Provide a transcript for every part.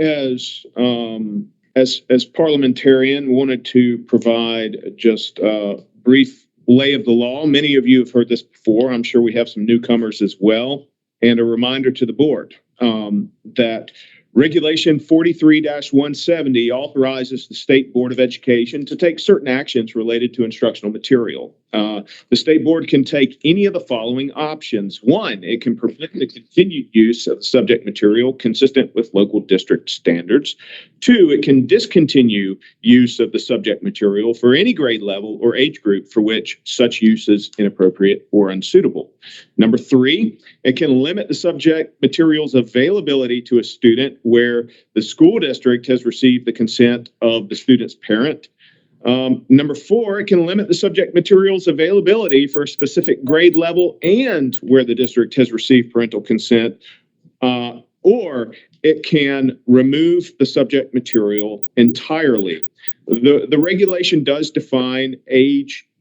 As parliamentarian, wanted to provide just a brief lay of the law. Many of you have heard this before. I'm sure we have some newcomers as well. And a reminder to the board that Regulation 43-170 authorizes the State Board of Education to take certain actions related to instructional material. The State Board can take any of the following options. One, it can permit the continued use of subject material consistent with local district standards. Two, it can discontinue use of the subject material for any grade level or age group for which such use is inappropriate or unsuitable. Number three, it can limit the subject material's availability to a student where the school district has received the consent of the student's parent. Number four, it can limit the subject material's availability for a specific grade level and where the district has received parental consent, or it can remove the subject material entirely. The regulation does define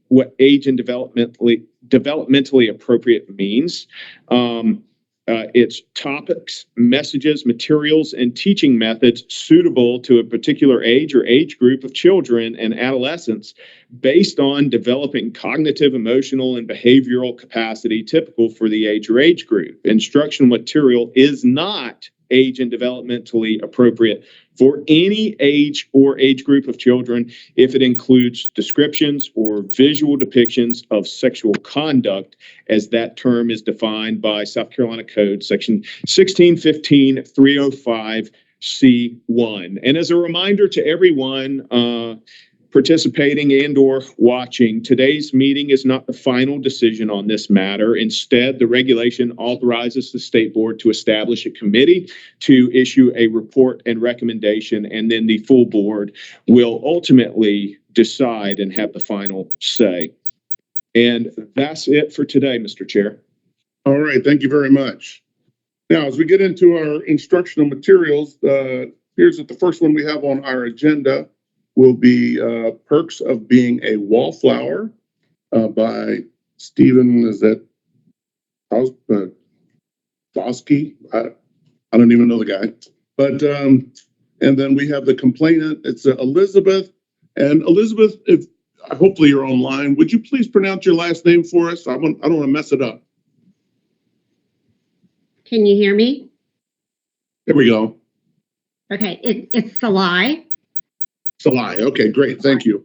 what age and developmentally appropriate means. It's topics, messages, materials, and teaching methods suitable to a particular age or age group of children and adolescents based on developing cognitive, emotional, and behavioral capacity typical for the age or age group. Instructional material is not age and developmentally appropriate for any age or age group of children if it includes descriptions or visual depictions of sexual conduct, as that term is defined by South Carolina Code Section 1615-305C1. And as a reminder to everyone participating and or watching, today's meeting is not the final decision on this matter. Instead, the regulation authorizes the State Board to establish a committee to issue a report and recommendation, and then the full board will ultimately decide and have the final say. And that's it for today, Mr. Chair. All right, thank you very much. Now, as we get into our instructional materials, here's the first one we have on our agenda will be Perks of Being a Wallflower by Stephen, is that Chbosky? I don't even know the guy. But, and then we have the complainant, it's Elizabeth. And Elizabeth, if hopefully you're online, would you please pronounce your last name for us? I don't want to mess it up. Can you hear me? There we go. Okay, it's Salai. Salai. Okay, great. Thank you.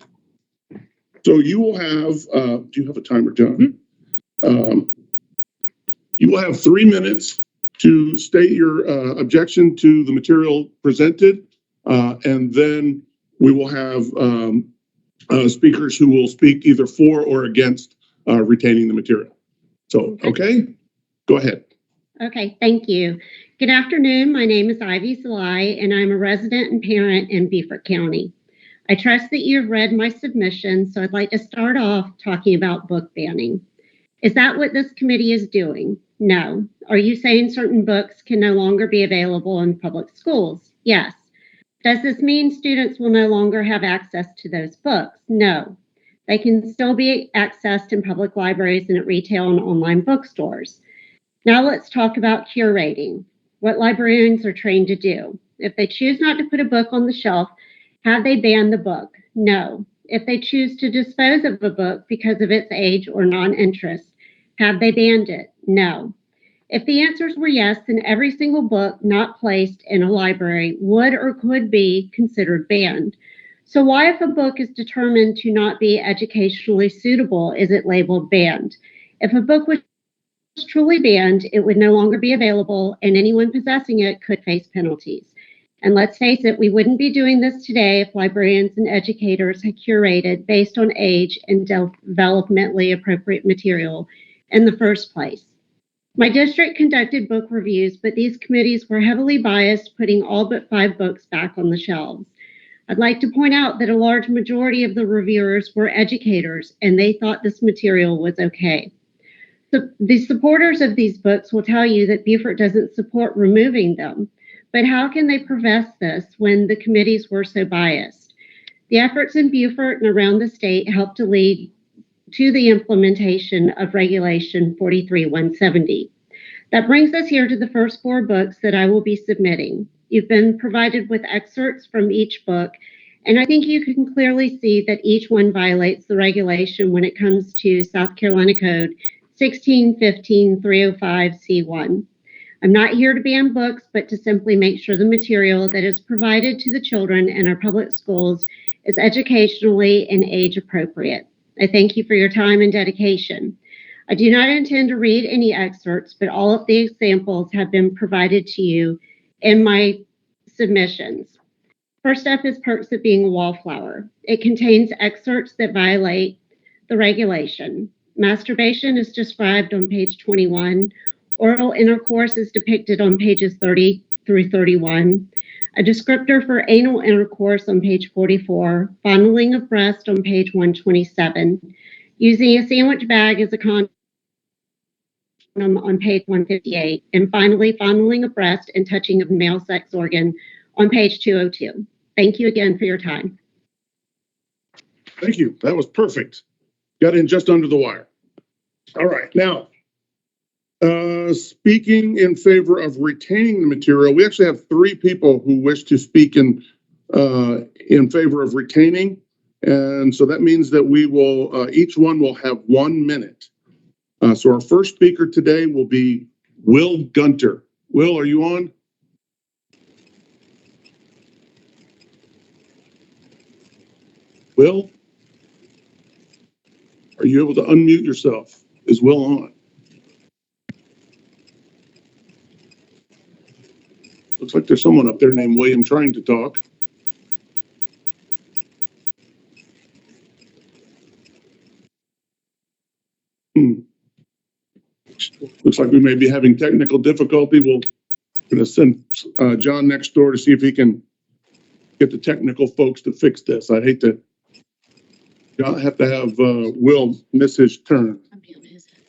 So you will have, do you have a timer, John? You will have 3 minutes to state your objection to the material presented, and then we will have speakers who will speak either for or against retaining the material. So, okay, go ahead. Okay, thank you. Good afternoon. My name is Ivy Salai, and I'm a resident and parent in Beaufort County. I trust that you have read my submission, so I'd like to start off talking about book banning. Is that what this committee is doing? No. Are you saying certain books can no longer be available in public schools? Yes. Does this mean students will no longer have access to those books? No. They can still be accessed in public libraries and at retail and online bookstores. Now let's talk about curating, what librarians are trained to do. If they choose not to put a book on the shelf, have they banned the book? No. If they choose to dispose of a book because of its age or non-interest, have they banned it? No. If the answers were yes, then every single book not placed in a library would or could be considered banned. So why, if a book is determined to not be educationally suitable, is it labeled banned? If a book was truly banned, it would no longer be available, and anyone possessing it could face penalties. And let's face it, we wouldn't be doing this today if librarians and educators had curated based on age and developmentally appropriate material in the first place. My district conducted book reviews, but these committees were heavily biased, putting all but 5 books back on the shelves. I'd like to point out that a large majority of the reviewers were educators, and they thought this material was okay. So the supporters of these books will tell you that Beaufort doesn't support removing them. But how can they profess this when the committees were so biased? The efforts in Beaufort and around the state helped to lead to the implementation of Regulation 43-170. That brings us here to the first 4 books that I will be submitting. You've been provided with excerpts from each book, and I think you can clearly see that each one violates the regulation when it comes to South Carolina Code 1615-305C1. I'm not here to ban books, but to simply make sure the material that is provided to the children in our public schools is educationally and age appropriate. I thank you for your time and dedication. I do not intend to read any excerpts, but all of the examples have been provided to you in my submissions. First up is Perks of Being a Wallflower. It contains excerpts that violate the regulation. Masturbation is described on page 21. Oral intercourse is depicted on pages 30 through 31. A descriptor for anal intercourse on page 44. Fondling of breast on page 127. Using a sandwich bag as a condom on page 158. And finally, fondling of breast and touching of male sex organ on page 202. Thank you again for your time. Thank you. That was perfect. Got in just under the wire. All right. Now, speaking in favor of retaining the material, we actually have 3 people who wish to speak in favor of retaining. And so that means that we will, each one will have 1 minute. So our first speaker today will be Will Gunter. Will, are you on? Will? Are you able to unmute yourself? Is Will on? Looks like there's someone up there named William trying to talk. Looks like we may be having technical difficulty. We're going to send John next door to see if he can get the technical folks to fix this. I'd hate to have Will miss his turn.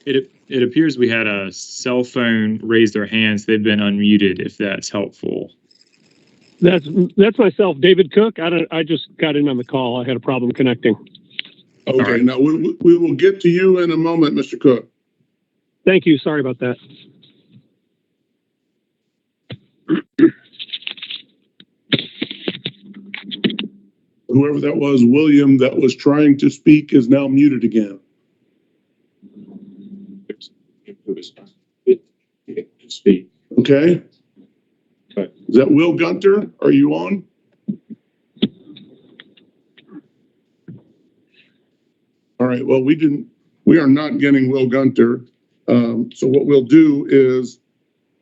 It appears we had a cell phone raise their hands. They've been unmuted, if that's helpful. That's myself, David Cook. I just got in on the call. I had a problem connecting. Okay, right. now we will get to you in a moment, Mr. Cook. Thank you. Sorry about that. Whoever that was, William, that was trying to speak is now muted again. Speak. Okay. Okay. Is that Will Gunter? Are you on? All right. Well, we are not getting Will Gunter. So what we'll do is,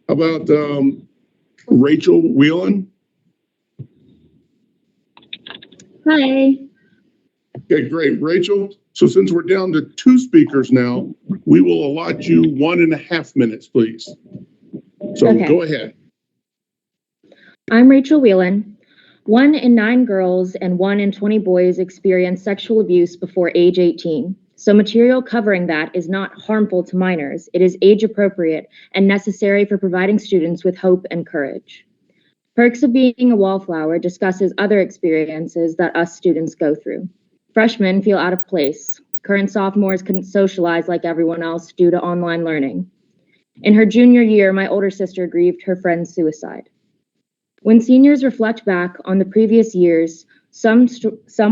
how about Rachel Whelan? Hi. Okay, great. Rachel, so since we're down to 2 speakers now, we will allot you 1.5 minutes, please. So Okay. Go ahead. I'm Rachel Whelan. 1 in 9 girls and 1 in 20 boys experience sexual abuse before age 18. So material covering that is not harmful to minors. It is age appropriate and necessary for providing students with hope and courage. Perks of Being a Wallflower discusses other experiences that us students go through. Freshmen feel out of place. Current sophomores couldn't socialize like everyone else due to online learning. In her junior year, my older sister grieved her friend's suicide. When seniors reflect back on the previous years, some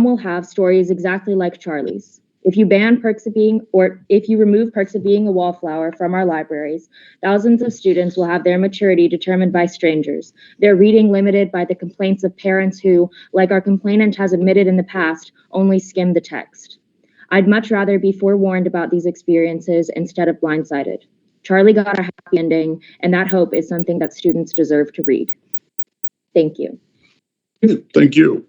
will have stories exactly like Charlie's. If you ban Perks of Being, or if you remove Perks of Being a Wallflower from our libraries, thousands of students will have their maturity determined by strangers, their reading limited by the complaints of parents who, like our complainant has admitted in the past, only skim the text. I'd much rather be forewarned about these experiences instead of blindsided. Charlie got a happy ending, and that hope is something that students deserve to read. Thank you. Thank you.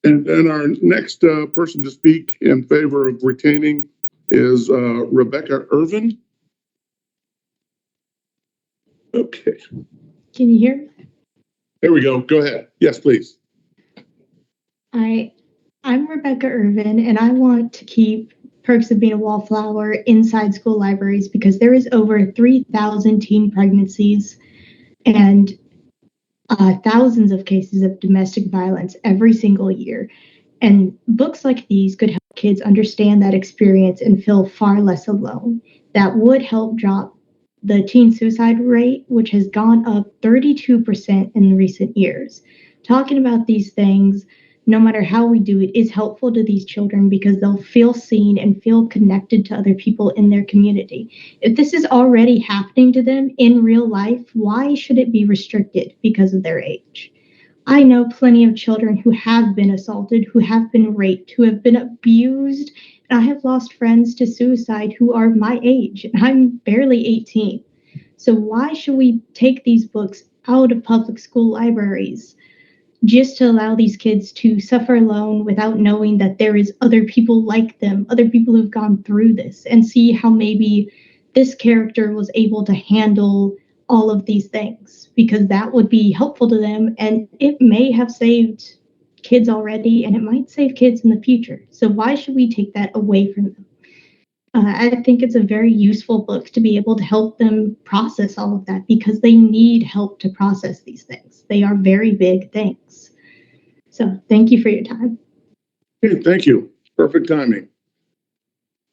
And then our next person to speak in favor of retaining is Rebecca Irvin. Okay. Can you hear me? There we go. Go ahead. Yes, please. I'm Rebecca Irvin, and I want to keep Perks of Being a Wallflower inside school libraries because there is over 3,000 teen pregnancies and thousands of cases of domestic violence every single year. And books like these could help kids understand that experience and feel far less alone. That would help drop the teen suicide rate, which has gone up 32% in recent years. Talking about these things, no matter how we do it, is helpful to these children because they'll feel seen and feel connected to other people in their community. If this is already happening to them in real life, why should it be restricted because of their age? I know plenty of children who have been assaulted, who have been raped, who have been abused. And I have lost friends to suicide who are my age, and I'm barely 18. So why should we take these books out of public school libraries just to allow these kids to suffer alone without knowing that there is other people like them, other people who've gone through this, and see how maybe this character was able to handle all of these things, because that would be helpful to them, and it may have saved kids already, and it might save kids in the future. So why should we take that away from them? I think it's a very useful book to be able to help them process all of that, because they need help to process these things. They are very big things. So thank you for your time. Okay, thank you. Perfect timing.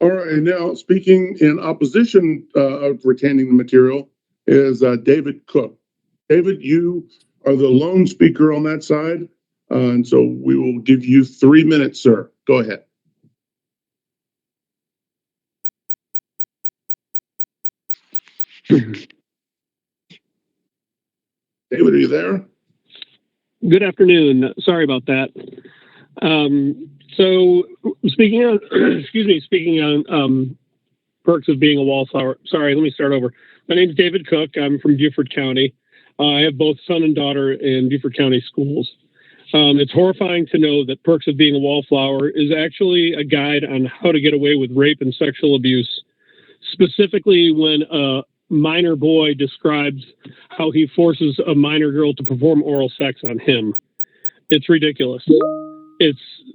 All right, and now speaking in opposition of retaining the material is David Cook. David, you are the lone speaker on that side, and so we will give you 3 minutes, sir. Go ahead. David, are you there? Good afternoon. Sorry about that. So speaking on, speaking on perks of being a wallflower. Sorry, let me start over. My name is David Cook. I'm from Beaufort County. I have both son and daughter in Beaufort County schools. It's horrifying to know that Perks of Being a Wallflower is actually a guide on how to get away with rape and sexual abuse, specifically when a minor boy describes how he forces a minor girl to perform oral sex on him. It's ridiculous.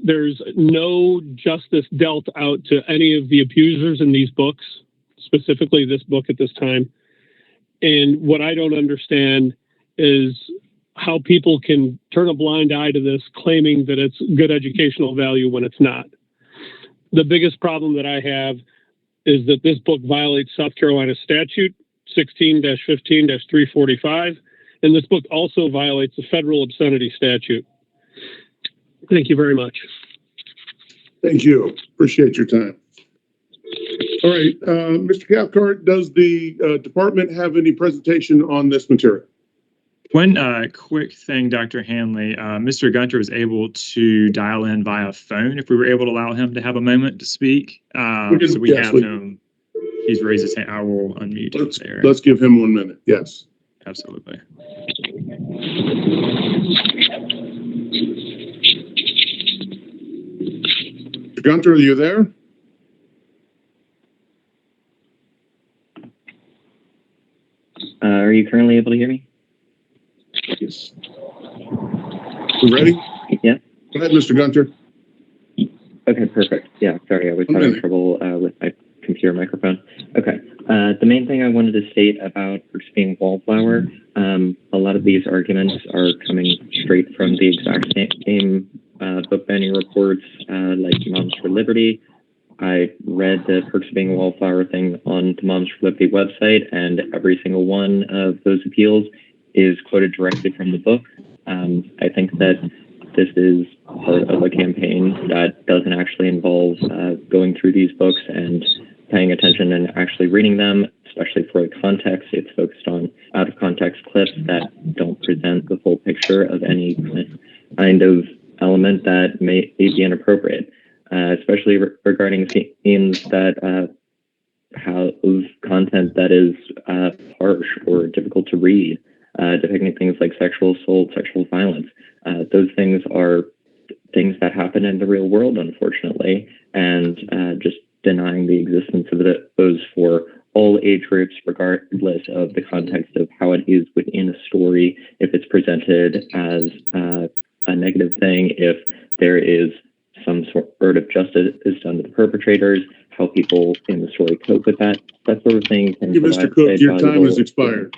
There's no justice dealt out to any of the abusers in these books, specifically this book at this time. And what I don't understand is how people can turn a blind eye to this, claiming that it's good educational value when it's not. The biggest problem that I have is that this book violates South Carolina statute 16-15-345, and this book also violates the federal obscenity statute. Thank you very much. Thank you. Appreciate your time. All right, Mr. Cathcart, does the department have any presentation on this material? One quick thing, Dr. Hanley, Mr. Gunter was able to dial in via phone if we were able to allow him to have a moment to speak. So we have him. He's raised his hand. I will unmute him there. Let's give him 1 minute. Yes. Absolutely. Mr. Gunter, are you there? Are you currently able to hear me? Yes. You ready? Yeah. Go ahead, Mr. Gunter. Okay, perfect. Yeah, sorry, I was having trouble with my computer microphone. Okay. The main thing I wanted to state about Perks Being Wallflower, a lot of these arguments are coming straight from the exact same book banning reports like Moms for Liberty. I read the Perks of Being a Wallflower thing on the Moms for Liberty website, and every single one of those appeals is quoted directly from the book. I think that this is part of a campaign that doesn't actually involve going through these books and paying attention and actually reading them, especially for the context. It's focused on out-of-context clips that don't present the full picture of any kind of element that may be inappropriate, especially regarding themes that have content that is harsh or difficult to read, depicting things like sexual assault, sexual violence. Those things are things that happen in the real world, unfortunately, and just denying the existence of those for all age groups, regardless of the context of how it is within a story, if it's presented as a negative thing, if there is some sort of justice is done to the perpetrators, how people in the story cope with that sort of thing. Thank you, Mr. Cook. Your time has expired.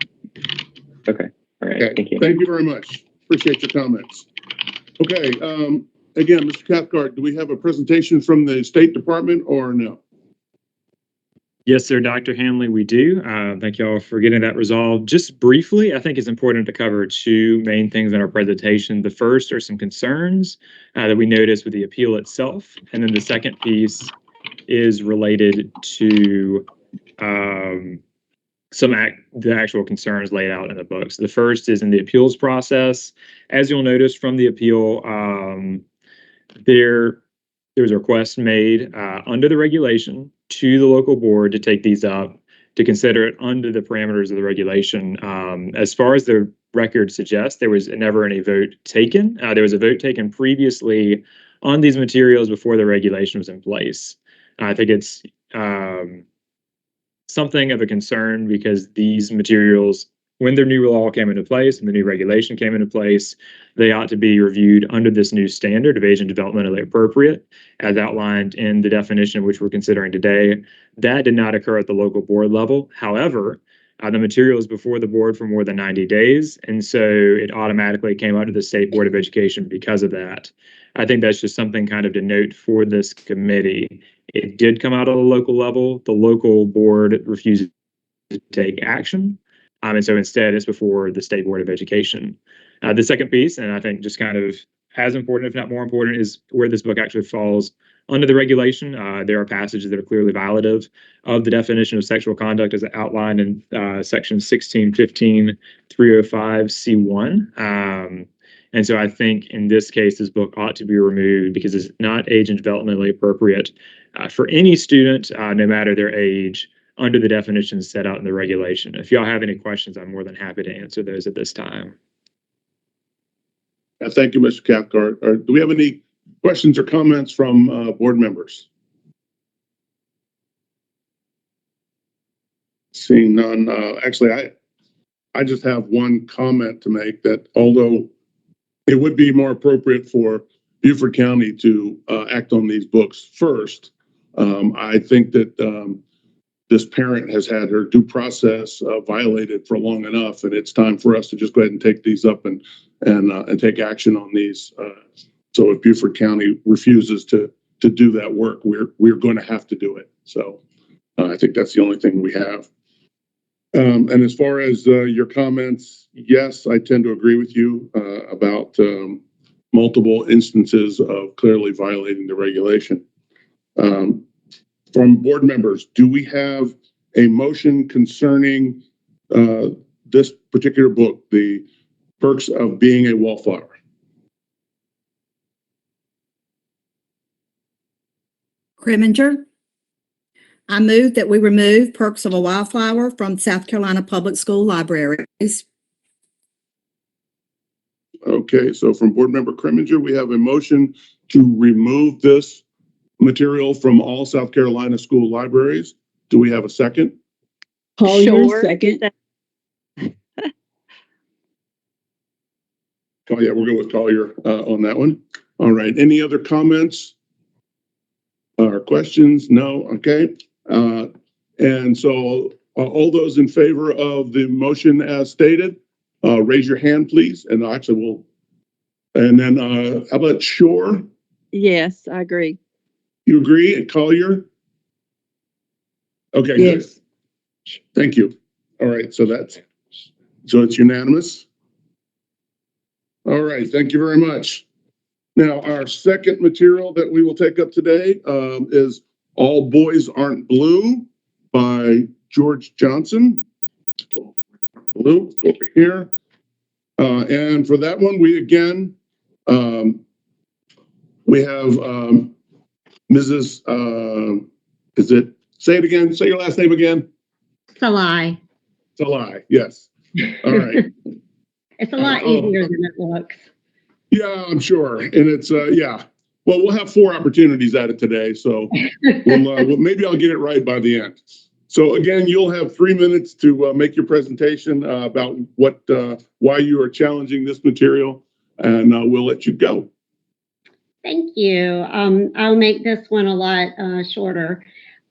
Okay. All right. Okay. Thank you. Thank you very much. Appreciate your comments. Okay. Again, Mr. Cathcart, do we have a presentation from the State Department or no? Yes, sir, Dr. Hanley, we do. Thank you all for getting that resolved. Just briefly, I think it's important to cover two main things in our presentation. The first are some concerns that we noticed with the appeal itself. And then the second piece is related to the actual concerns laid out in the book. So the first is in the appeals process. As you'll notice from the appeal, there was a request made under the regulation to the local board to take these up, to consider it under the parameters of the regulation. As far as the record suggests, there was never any vote taken. There was a vote taken previously on these materials before the regulation was in place. I think it's something of a concern because these materials, when the new law came into place and the new regulation came into place, they ought to be reviewed under this new standard of age and developmentally appropriate, as outlined in the definition which we're considering today. That did not occur at the local board level. However, the material is before the board for more than 90 days, and so it automatically came out of the State Board of Education because of that. I think that's just something kind of to note for this committee. It did come out of the local level. The local board refused to take action. And so instead, it's before the State Board of Education. The second piece, and I think just kind of as important, if not more important, is where this book actually falls under the regulation. There are passages that are clearly violative of the definition of sexual conduct as outlined in section 1615-305C1. And so I think in this case, this book ought to be removed because it's not age and developmentally appropriate for any student, no matter their age, under the definitions set out in the regulation. If y'all have any questions, I'm more than happy to answer those at this time. Thank you, Mr. Cathcart. Do we have any questions or comments from board members? Seeing none, actually, I just have one comment to make, that although it would be more appropriate for Beaufort County to act on these books first, I think that this parent has had her due process violated for long enough, and it's time for us to just go ahead and take these up and take action on these. So if Beaufort County refuses to do that work, we're going to have to do it. So I think that's the only thing we have. And as far as your comments, yes, I tend to agree with you about multiple instances of clearly violating the regulation. From board members, do we have a motion concerning this particular book, The Perks of Being a Wallflower? Kriminger. I move that we remove Perks of a Wallflower from South Carolina Public School libraries. Okay, so from board member Kriminger, we have a motion to remove this material from all South Carolina school libraries. Do we have a second? Collier, second. Oh, yeah, we'll go with Collier on that one. All right, any other comments or questions? No, okay. And so all those in favor of the motion as stated, raise your hand, please. And actually we'll, and then how about Shore? Yes, I agree. You agree? And Collier? Okay, Yes. Good. Thank you. All right, so it's unanimous. All right, thank you very much. Now, our second material that we will take up today is All Boys Aren't Blue by George Johnson. Blue, over here. And for that one, we again, we have Mrs. Say it again, say your last name again. Salai. Salai, yes. All right. It's a lot easier than it looks. Yeah, I'm sure. And it's, yeah. Well, we'll have 4 opportunities at it today. So we'll, maybe I'll get it right by the end. So again, you'll have 3 minutes to make your presentation about why you are challenging this material, and we'll let you go. Thank you. I'll make this one a lot shorter.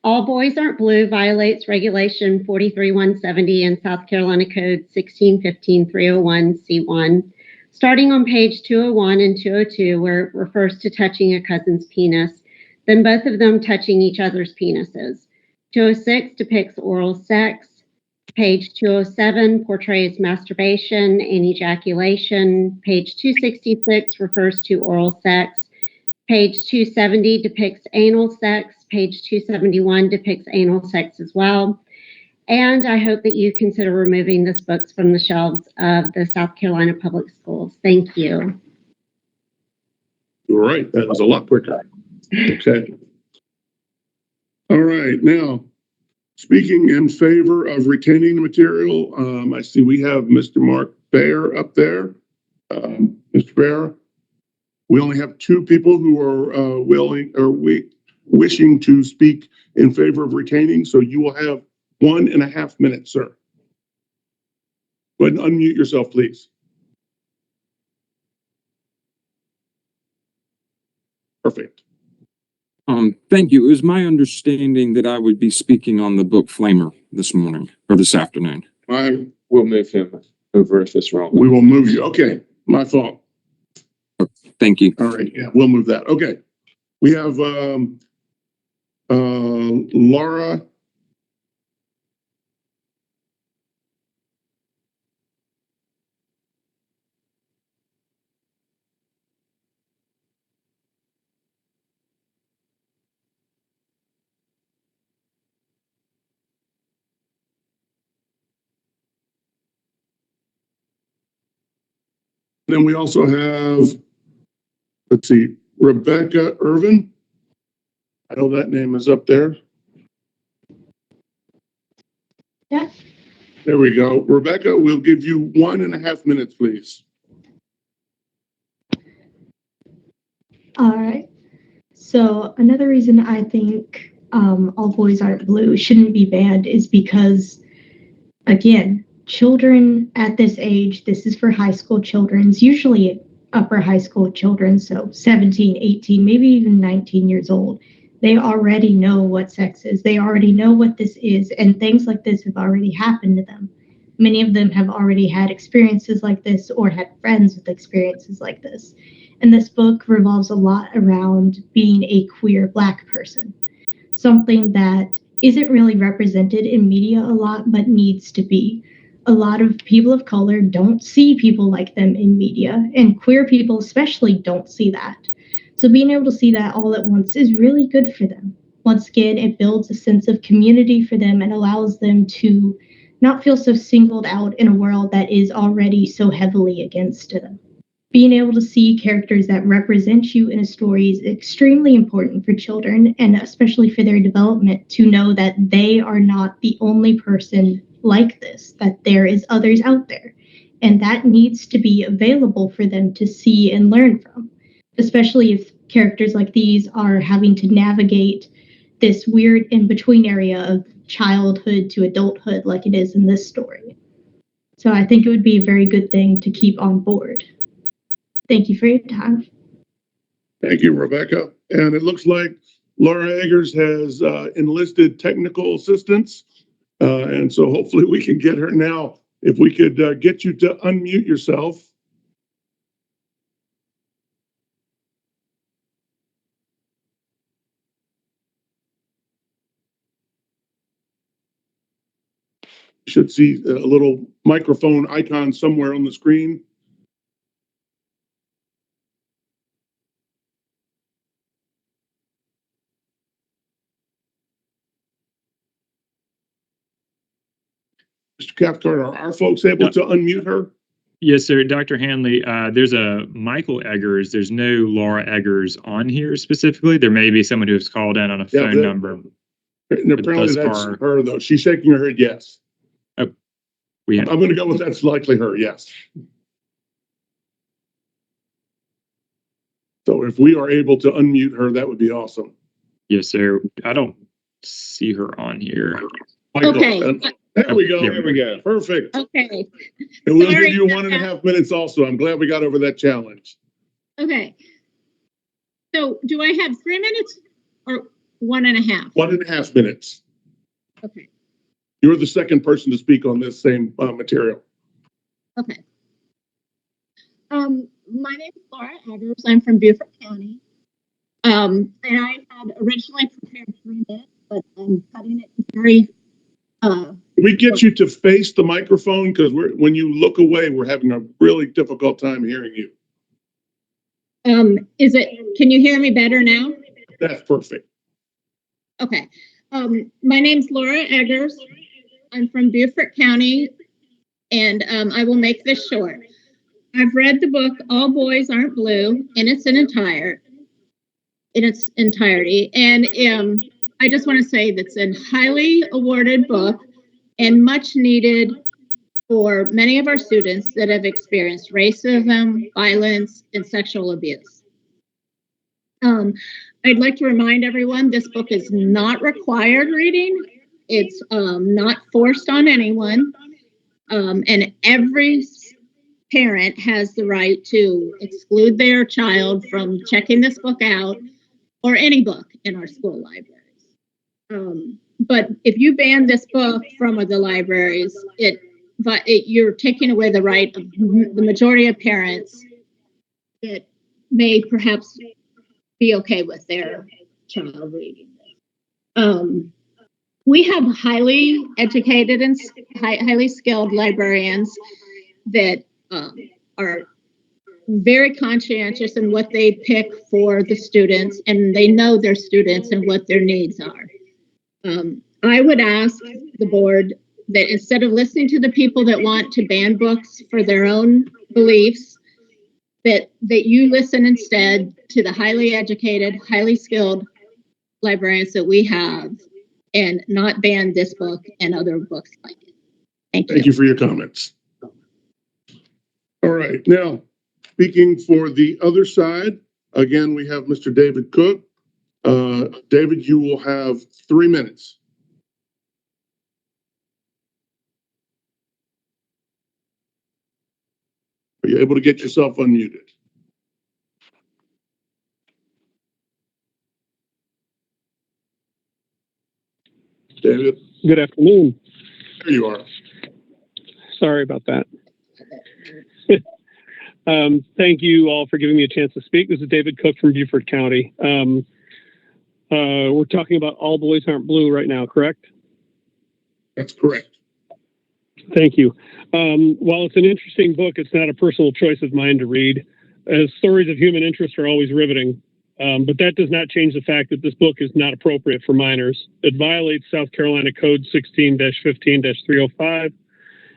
All Boys Aren't Blue violates Regulation 43170 and South Carolina Code 1615-301C1, starting on page 201 and 202, where it refers to touching a cousin's penis, then both of them touching each other's penises. 206 depicts oral sex. Page 207 portrays masturbation and ejaculation. Page 266 refers to oral sex. Page 270 depicts anal sex. Page 271 depicts anal sex as well. And I hope that you consider removing this books from the shelves of the South Carolina Public Schools. Thank you. All right, that was a lot quicker. Okay. All right, now, speaking in favor of retaining the material, I see we have Mr. Mark Baer up there. Mr. Baer, we only have two people who are wishing to speak in favor of retaining, so you will have 1.5 minutes, sir. Go ahead and unmute yourself, please. Perfect. Thank you. It was my understanding that I would be speaking on the book Flamer this morning or this afternoon. I will move him over if it's wrong. We will move you. Okay, my fault. Thank you. All right, yeah, we'll move that. Okay. We have Laura. Then we also have, let's see, Rebecca Irvin. I know that name is up there. Yeah. There we go. Rebecca, we'll give you 1.5 minutes, please. All right. So another reason I think All Boys Aren't Blue shouldn't be banned is because, again, children at this age, this is for high school children, usually upper high school children, so 17, 18, maybe even 19 years old. They already know what sex is. They already know what this is, and things like this have already happened to them. Many of them have already had experiences like this or had friends with experiences like this. And this book revolves a lot around being a queer Black person, something that isn't really represented in media a lot, but needs to be. A lot of people of color don't see people like them in media, and queer people especially don't see that. So being able to see that all at once is really good for them. Once again, it builds a sense of community for them and allows them to not feel so singled out in a world that is already so heavily against them. Being able to see characters that represent you in a story is extremely important for children, and especially for their development, to know that they are not the only person like this, that there is others out there. And that needs to be available for them to see and learn from, especially if characters like these are having to navigate this weird in-between area of childhood to adulthood like it is in this story. So I think it would be a very good thing to keep on board. Thank you for your time. Thank you, Rebecca. And it looks like Laura Eggers has enlisted technical assistance. And so hopefully we can get her now. If we could get you to unmute yourself. You should see a little microphone icon somewhere on the screen. Mr. Cathcart, are our folks able to unmute her? Yes, sir. Dr. Hanley, there's a Michael Eggers. There's no Laura Eggers on here specifically. There may be someone who has called in on a phone number. And apparently that's her, though. She's shaking her head yes. Oh, I'm going to go with that's likely her, yes. So if we are able to unmute her, that would be awesome. Yes, sir. I don't see her on here. Michael, Okay. There we go. There we go. Perfect. Okay. And we'll Sorry give you about 1.5 minutes also. I'm glad we got over that challenge. Okay. So do I have 3 minutes or 1.5? 1.5 minutes. Okay. You're the second person to speak on this same material. Okay. My name is Laura Eggers. I'm from Beaufort County. And I had originally prepared 3 minutes, but I'm cutting it very, We get you to face the microphone because when you look away, we're having a really difficult time hearing you. can you hear me better now? That's perfect. Okay. My name's Laura Eggers. I'm from Beaufort County, and I will make this short. I've read the book All Boys Aren't Blue in its entirety, and I just want to say that's a highly awarded book and much needed for many of our students that have experienced racism, violence, and sexual abuse. I'd like to remind everyone this book is not required reading. It's not forced on anyone, and every parent has the right to exclude their child from checking this book out or any book in our school libraries. But if you ban this book from the libraries, you're taking away the right of the majority of parents that may perhaps be okay with their child reading this. We have highly educated and highly skilled librarians that are very conscientious in what they pick for the students, and they know their students and what their needs are. I would ask the board that instead of listening to the people that want to ban books for their own beliefs, that you listen instead to the highly educated, highly skilled librarians that we have and not ban this book and other books like it. Thank you. Thank you for your comments. All right, now, speaking for the other side, again, we have Mr. David Cook. David, you will have 3 minutes. Are you able to get yourself unmuted? David? Good afternoon. There you are. Sorry about that. Thank you all for giving me a chance to speak. This is David Cook from Beaufort County. We're talking about All Boys Aren't Blue right now, correct? That's correct. Thank you. While it's an interesting book, it's not a personal choice of mine to read, as stories of human interest are always riveting. But that does not change the fact that this book is not appropriate for minors. It violates South Carolina Code 16-15-305,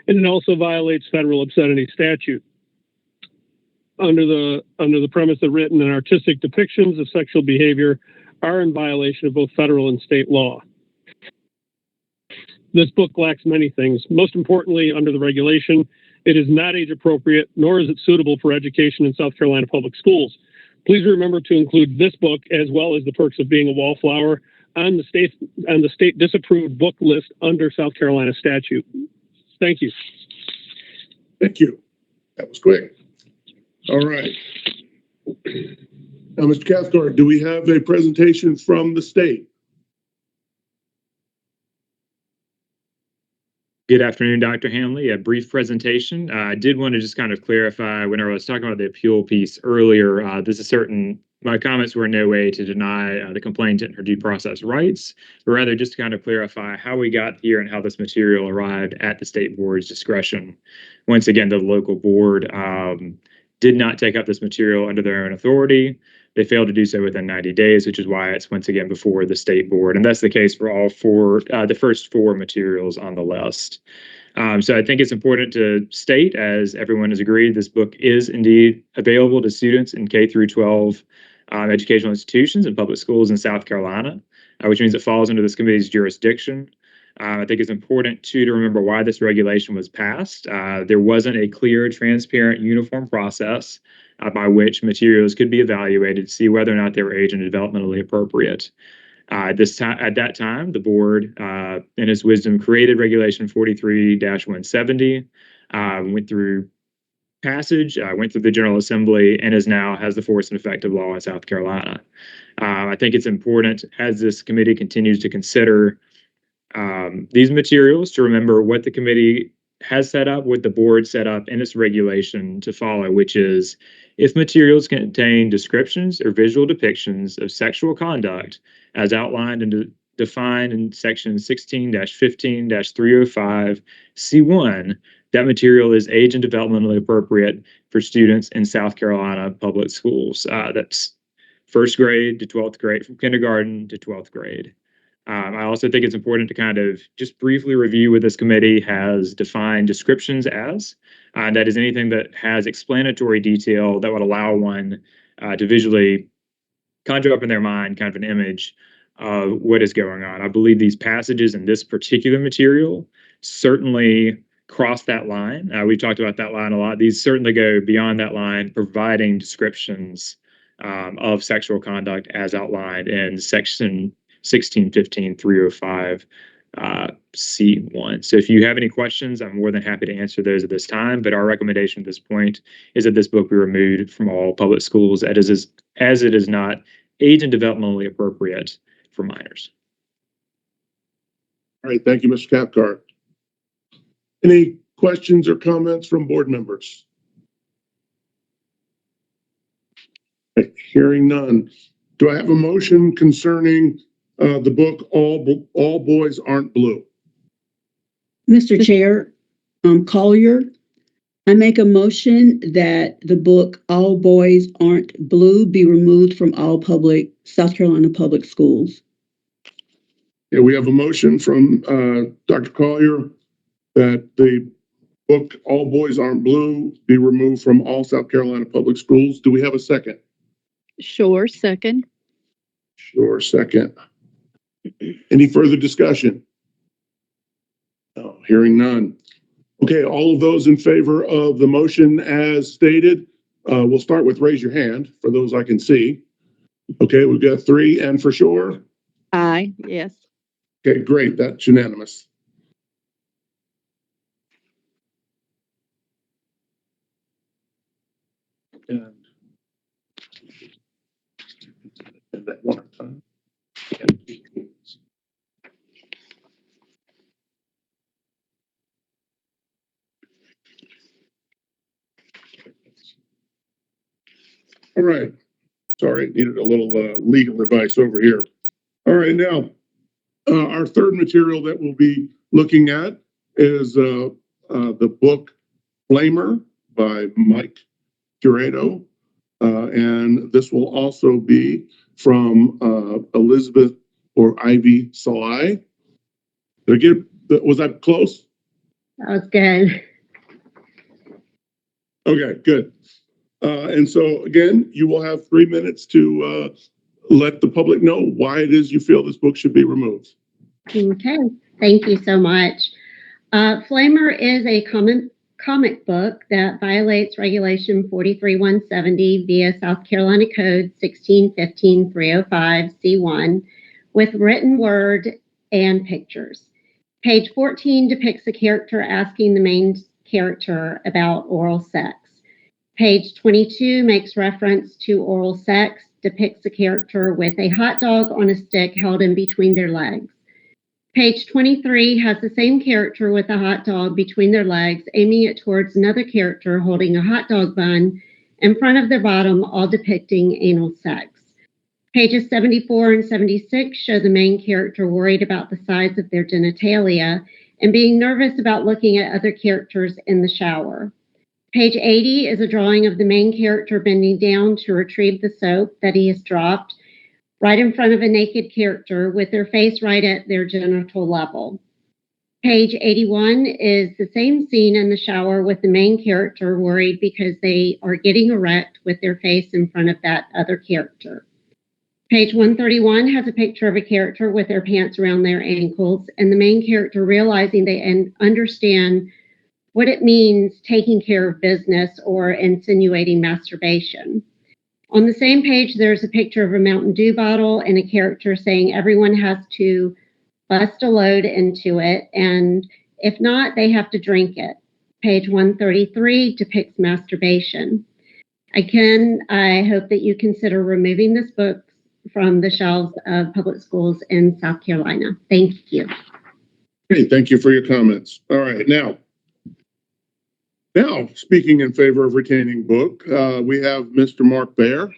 and it also violates federal obscenity statute. Under the premise that written and artistic depictions of sexual behavior are in violation of both federal and state law. This book lacks many things. Most importantly, under the regulation, it is not age appropriate, nor is it suitable for education in South Carolina public schools. Please remember to include this book, as well as The Perks of Being a Wallflower, on the state disapproved book list under South Carolina statute. Thank you. Thank you. That was quick. All right. Now, Mr. Cathcart, do we have a presentation from the state? Good afternoon, Dr. Hanley. A brief presentation. I did want to just kind of clarify when I was talking about the appeal piece earlier, my comments were in no way to deny the complainant her due process rights, but rather just to kind of clarify how we got here and how this material arrived at the state board's discretion. Once again, the local board did not take up this material under their own authority. They failed to do so within 90 days, which is why it's once again before the state board. And that's the case for all four, the first four materials on the list. So I think it's important to state, as everyone has agreed, this book is indeed available to students in K through 12 educational institutions and public schools in South Carolina, which means it falls under this committee's jurisdiction. I think it's important, too, to remember why this regulation was passed. There wasn't a clear, transparent, uniform process by which materials could be evaluated to see whether or not they were age and developmentally appropriate. At that time, the board, in its wisdom, created Regulation 43-170, went through passage, went through the General Assembly, and has the force and effect of law in South Carolina. I think it's important, as this committee continues to consider these materials, to remember what the committee has set up, what the board set up in its regulation to follow, which is if materials contain descriptions or visual depictions of sexual conduct as outlined in defined in section 16-15-305C1, that material is age and developmentally appropriate for students in South Carolina public schools. That's first grade to 12th grade, from kindergarten to 12th grade. I also think it's important to kind of just briefly review what this committee has defined descriptions as. That is anything that has explanatory detail that would allow one to visually conjure up in their mind kind of an image of what is going on. I believe these passages in this particular material certainly cross that line. We've talked about that line a lot. These certainly go beyond that line, providing descriptions of sexual conduct as outlined in section 16-15-305 C1. So if you have any questions, I'm more than happy to answer those at this time. But our recommendation at this point is that this book be removed from all public schools as it is not age and developmentally appropriate for minors. All right, thank you, Mr. Cathcart. Any questions or comments from board members? Okay, hearing none. Do I have a motion concerning the book All Boys Aren't Blue? Mr. Chair, Collier, I make a motion that the book All Boys Aren't Blue be removed from all South Carolina public schools. Yeah, we have a motion from Dr. Collier that the book All Boys Aren't Blue be removed from all South Carolina public schools. Do we have a second? Sure, second. Sure, second. Any further discussion? No, hearing none. Okay, all of those in favor of the motion as stated, we'll start with raise your hand for those I can see. Okay, we've got 3, and for sure? Aye, yes. Okay, great, that's unanimous. And that one at a time. All right. Sorry, needed a little legal advice over here. All right, now our third material that we'll be looking at is the book Flamer by Mike Curato. And this will also be from Elizabeth or Ivy Salai. Did I get, was that close? That was good. Okay, good. And so again, you will have 3 minutes to let the public know why it is you feel this book should be removed. Okay, thank you so much. Flamer is a comic book that violates Regulation 43170 via South Carolina Code 16-15-305 with written word and pictures. Page 14 depicts a character asking the main character about oral sex. Page 22 makes reference to oral sex, depicts a character with a hot dog on a stick held in between their legs. Page 23 has the same character with a hot dog between their legs, aiming it towards another character holding a hot dog bun in front of their bottom, all depicting anal sex. Pages 74 and 76 show the main character worried about the size of their genitalia and being nervous about looking at other characters in the shower. Page 80 is a drawing of the main character bending down to retrieve the soap that he has dropped right in front of a naked character with their face right at their genital level. Page 81 is the same scene in the shower with the main character worried because they are getting erect with their face in front of that other character. Page 131 has a picture of a character with their pants around their ankles and the main character realizing they understand what it means taking care of business or insinuating masturbation. On the same page, there's a picture of a Mountain Dew bottle and a character saying everyone has to bust a load into it, and if not, they have to drink it. Page 133 depicts masturbation. Again, I hope that you consider removing this book from the shelves of public schools in South Carolina. Thank you. Okay, thank you for your comments. All right, now, speaking in favor of retaining book, we have Mr. Mark Baer.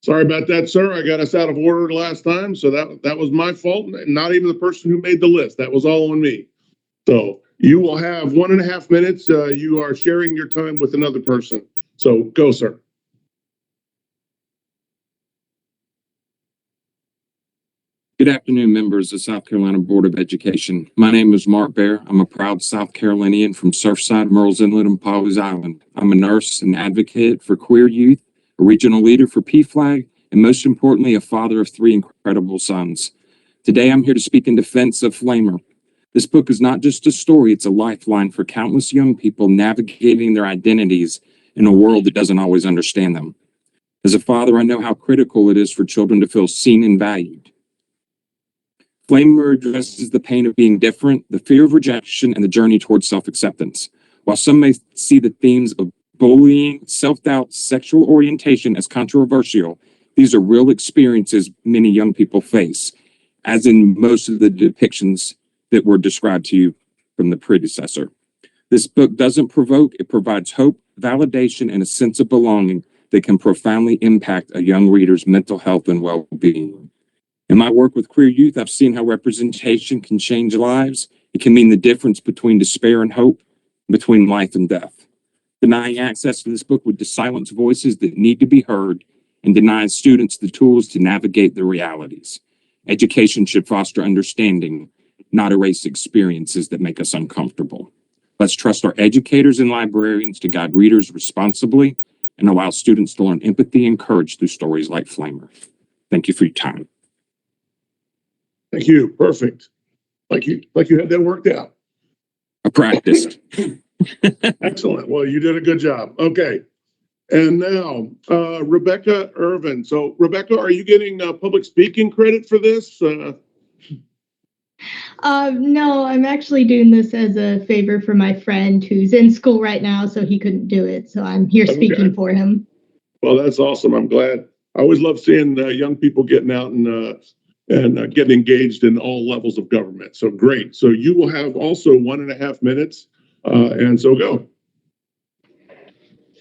Sorry about that, sir. I got us out of order last time, so that was my fault. Not even the person who made the list. That was all on me. So you will have 1.5 minutes. You are sharing your time with another person. So go, sir. Good afternoon, members of South Carolina Board of Education. My name is Mark Bear. I'm a proud South Carolinian from Surfside, Murrells Inlet, and Pawleys Island. I'm a nurse and advocate for queer youth, a regional leader for PFLAG, and most importantly, a father of 3 incredible sons. Today, I'm here to speak in defense of Flamer. This book is not just a story, it's a lifeline for countless young people navigating their identities in a world that doesn't always understand them. As a father, I know how critical it is for children to feel seen and valued. Flamer addresses the pain of being different, the fear of rejection, and the journey towards self-acceptance. While some may see the themes of bullying, self-doubt, sexual orientation as controversial, these are real experiences many young people face, as in most of the depictions that were described to you from the predecessor. This book doesn't provoke, it provides hope, validation, and a sense of belonging that can profoundly impact a young reader's mental health and well-being. In my work with queer youth, I've seen how representation can change lives. It can mean the difference between despair and hope, between life and death. Denying access to this book would silence voices that need to be heard and deny students the tools to navigate the realities. Education should foster understanding, not erase experiences that make us uncomfortable. Let's trust our educators and librarians to guide readers responsibly and allow students to learn empathy and courage through stories like Flamer. Thank you for your time. Thank you. Perfect. Like you had that worked out. I practiced. Excellent. Well, you did a good job. Okay. And now, Rebecca Irvin. So, Rebecca, are you getting public speaking credit for this? No, I'm actually doing this as a favor for my friend who's in school right now, so he couldn't do it. So I'm here speaking for him. Well, that's awesome. I'm glad. I always love seeing young people getting out and getting engaged in all levels of government. So great. So you will have also 1.5 minutes. And so go.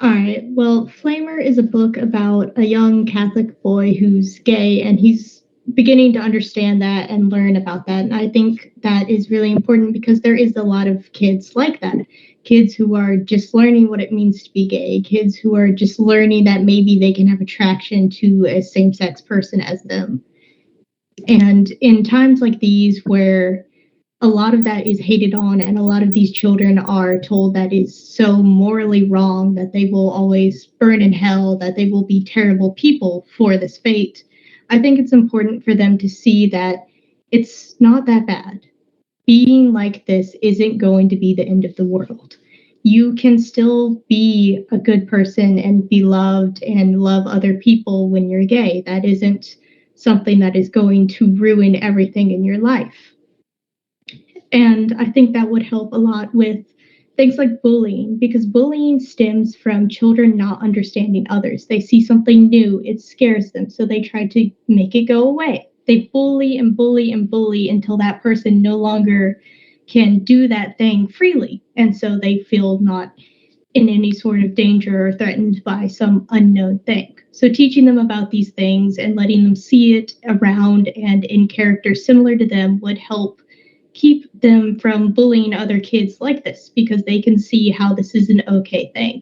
All right. Well, Flamer is a book about a young Catholic boy who's gay, and he's beginning to understand that and learn about that. And I think that is really important because there is a lot of kids like that. Kids who are just learning what it means to be gay, kids who are just learning that maybe they can have attraction to a same-sex person as them. And in times like these where a lot of that is hated on and a lot of these children are told that is so morally wrong, that they will always burn in hell, that they will be terrible people for this fate, I think it's important for them to see that it's not that bad. Being like this isn't going to be the end of the world. You can still be a good person and be loved and love other people when you're gay. That isn't something that is going to ruin everything in your life. And I think that would help a lot with things like bullying, because bullying stems from children not understanding others. They see something new, it scares them, so they try to make it go away. They bully and bully and bully until that person no longer can do that thing freely. And so they feel not in any sort of danger or threatened by some unknown thing. So teaching them about these things and letting them see it around and in characters similar to them would help keep them from bullying other kids like this, because they can see how this is an okay thing.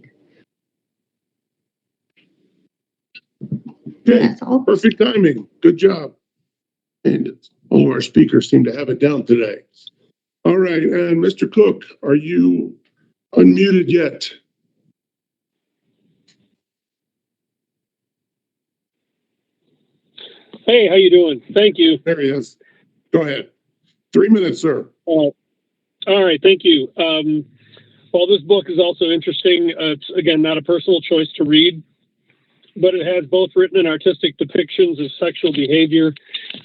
Okay. That's all. Perfect timing. Good job. And all of our speakers seem to have it down today. All right. And Mr. Cook, are you unmuted yet? Hey, how you doing? Thank you. There he is. Go ahead. 3 minutes, sir. All right, thank you. Well, this book is also interesting. It's, again, not a personal choice to read, but it has both written and artistic depictions of sexual behavior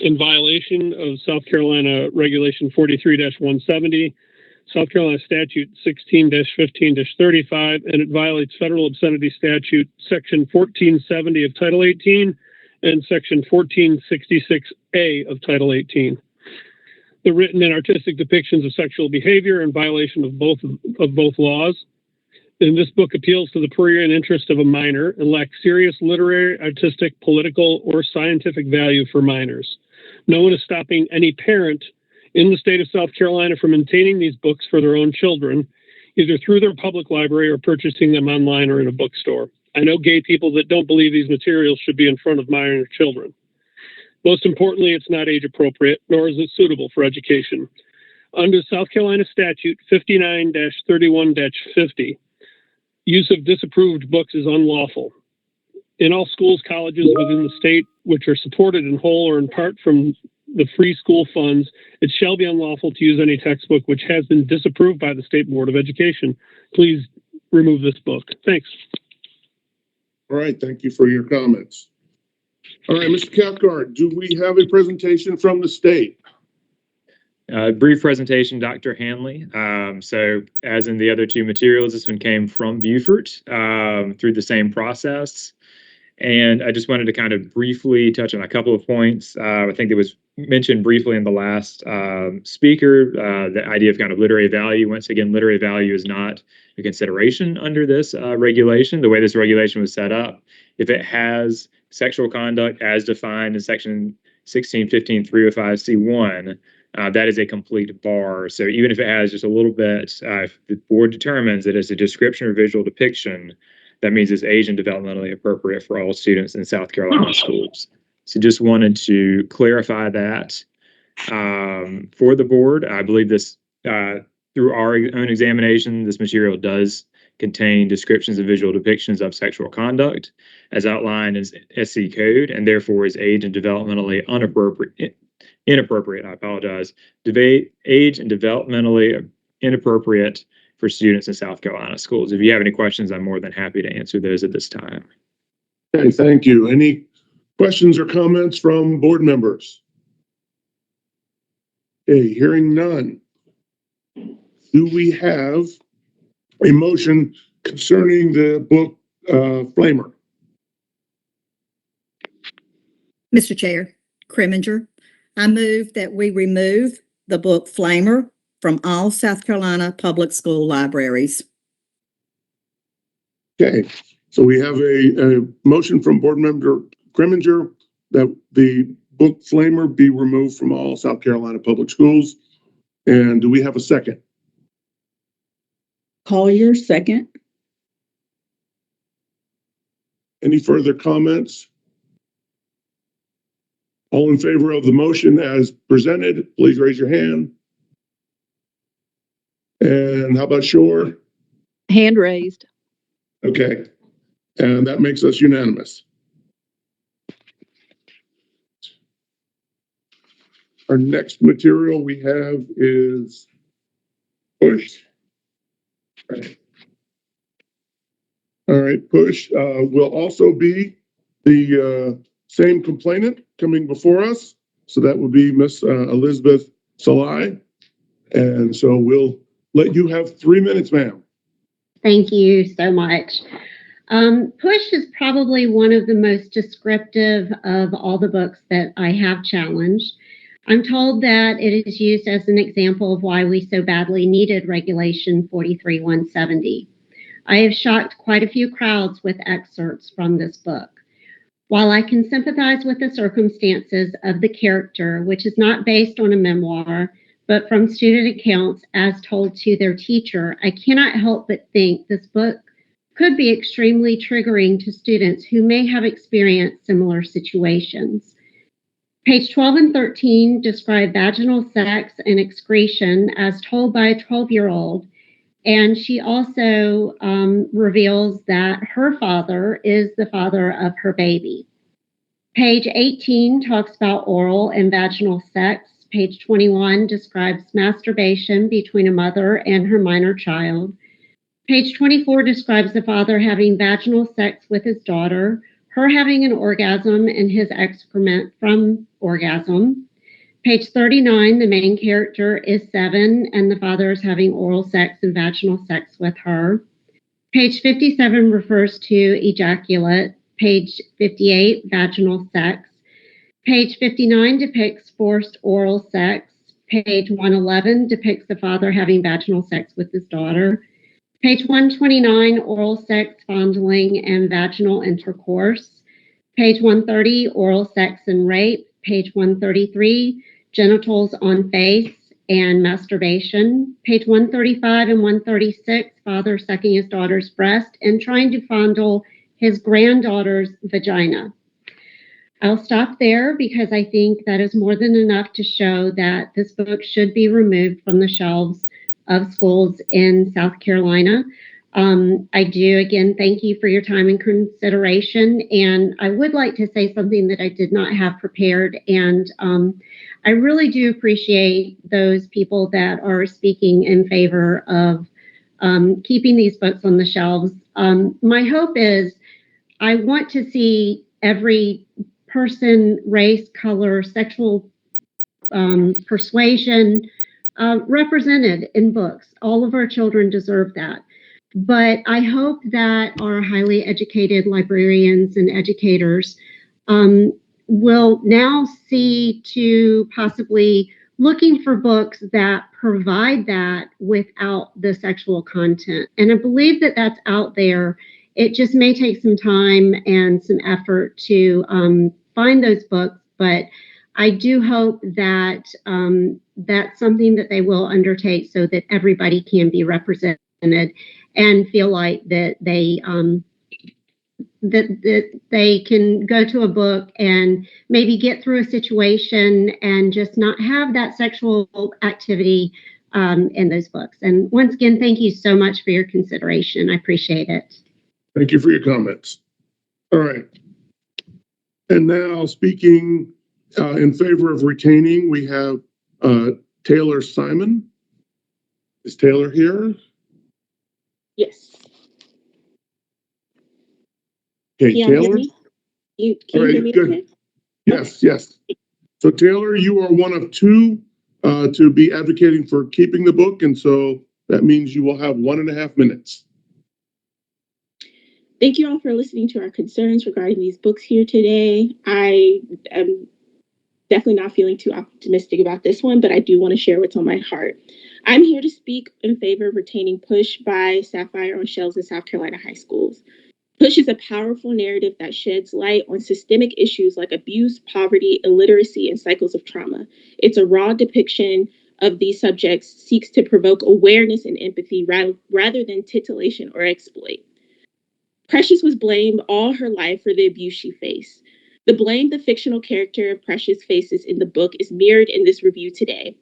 in violation of South Carolina Regulation 43-170, South Carolina Statute 16-15-35, and it violates Federal Obscenity Statute Section 1470 of Title 18 and Section 1466A of Title 18. The written and artistic depictions of sexual behavior in violation of both laws. And this book appeals to the prurient interest of a minor and lacks serious literary, artistic, political, or scientific value for minors. No one is stopping any parent in the state of South Carolina from maintaining these books for their own children, either through their public library or purchasing them online or in a bookstore. I know gay people that don't believe these materials should be in front of minor children. Most importantly, it's not age appropriate, nor is it suitable for education. Under South Carolina Statute 59-31-50, use of disapproved books is unlawful. In all schools, colleges within the state, which are supported in whole or in part from the free school funds, it shall be unlawful to use any textbook which has been disapproved by the State Board of Education. Please remove this book. Thanks. All right, thank you for your comments. All right, Mr. Cathcart, do we have a presentation from the state? Brief presentation, Dr. Hanley. So as in the other two materials, this one came from Beaufort through the same process. And I just wanted to kind of briefly touch on a couple of points. I think it was mentioned briefly in the last speaker, the idea of kind of literary value. Once again, literary value is not a consideration under this regulation. The way this regulation was set up, if it has sexual conduct as defined in section 1615-305C1, that is a complete bar. So even if it has just a little bit, if the board determines that it's a description or visual depiction, that means it's age and developmentally appropriate for all students in South Carolina schools. So just wanted to clarify that for the board. I believe this, through our own examination, this material does contain descriptions and visual depictions of sexual conduct as outlined in SC code, and therefore is age and developmentally inappropriate, I apologize, age and developmentally inappropriate for students in South Carolina schools. If you have any questions, I'm more than happy to answer those at this time. Okay, thank you. Any questions or comments from board members? Okay, hearing none. Do we have a motion concerning the book Flamer? Mr. Chair, Kriminger, I move that we remove the book Flamer from all South Carolina public school libraries. Okay, so we have a motion from board member Kriminger that the book Flamer be removed from all South Carolina public schools. And do we have a second? Collier, second. Any further comments? All in favor of the motion as presented, please raise your hand. And how about Shore? Hand raised. Okay, and that makes us unanimous. Our next material we have is Push. All right, Push will also be the same complainant coming before us. So that would be Miss Elizabeth Salai. And so we'll let you have 3 minutes, ma'am. Thank you so much. Push is probably one of the most descriptive of all the books that I have challenged. I'm told that it is used as an example of why we so badly needed Regulation 43-170. I have shocked quite a few crowds with excerpts from this book. While I can sympathize with the circumstances of the character, which is not based on a memoir, but from student accounts as told to their teacher, I cannot help but think this book could be extremely triggering to students who may have experienced similar situations. Page 12 and 13 describe vaginal sex and excretion as told by a 12-year-old, and she also reveals that her father is the father of her baby. Page 18 talks about oral and vaginal sex. Page 21 describes masturbation between a mother and her minor child. Page 24 describes the father having vaginal sex with his daughter, her having an orgasm and his excrement from orgasm. Page 39, the main character is 7 and the father is having oral sex and vaginal sex with her. Page 57 refers to ejaculate. Page 58, vaginal sex. Page 59 depicts forced oral sex. Page 111 depicts the father having vaginal sex with his daughter. Page 129, oral sex, fondling, and vaginal intercourse. Page 130, oral sex and rape. Page 133, genitals on face and masturbation. Page 135 and 136, father sucking his daughter's breast and trying to fondle his granddaughter's vagina. I'll stop there because I think that is more than enough to show that this book should be removed from the shelves of schools in South Carolina. I do, again, thank you for your time and consideration. And I would like to say something that I did not have prepared. And I really do appreciate those people that are speaking in favor of keeping these books on the shelves. My hope is I want to see every person, race, color, sexual persuasion represented in books. All of our children deserve that. But I hope that our highly educated librarians and educators will now see to possibly looking for books that provide that without the sexual content. And I believe that that's out there. It just may take some time and some effort to find those books, but I do hope that that's something that they will undertake so that everybody can be represented and feel like that they that they can go to a book and maybe get through a situation and just not have that sexual activity in those books. And once again, thank you so much for your consideration. I appreciate it. Thank you for your comments. All right. And now speaking in favor of retaining, we have Taylor Simon. Is Taylor here? Yes. Okay, Can y'all Taylor. hear me? Can All you right, hear me good. okay? Yes, yes. So Taylor, you are one of two to be advocating for keeping the book, and so that means you will have 1.5 minutes. Thank you all for listening to our concerns regarding these books here today. I am definitely not feeling too optimistic about this one, but I do want to share what's on my heart. I'm here to speak in favor of retaining Push by Sapphire on shelves in South Carolina high schools. Push is a powerful narrative that sheds light on systemic issues like abuse, poverty, illiteracy, and cycles of trauma. It's a raw depiction of these subjects, seeks to provoke awareness and empathy rather than titillation or exploit. Precious was blamed all her life for the abuse she faced. The blame the fictional character of Precious faces in the book is mirrored in this review today.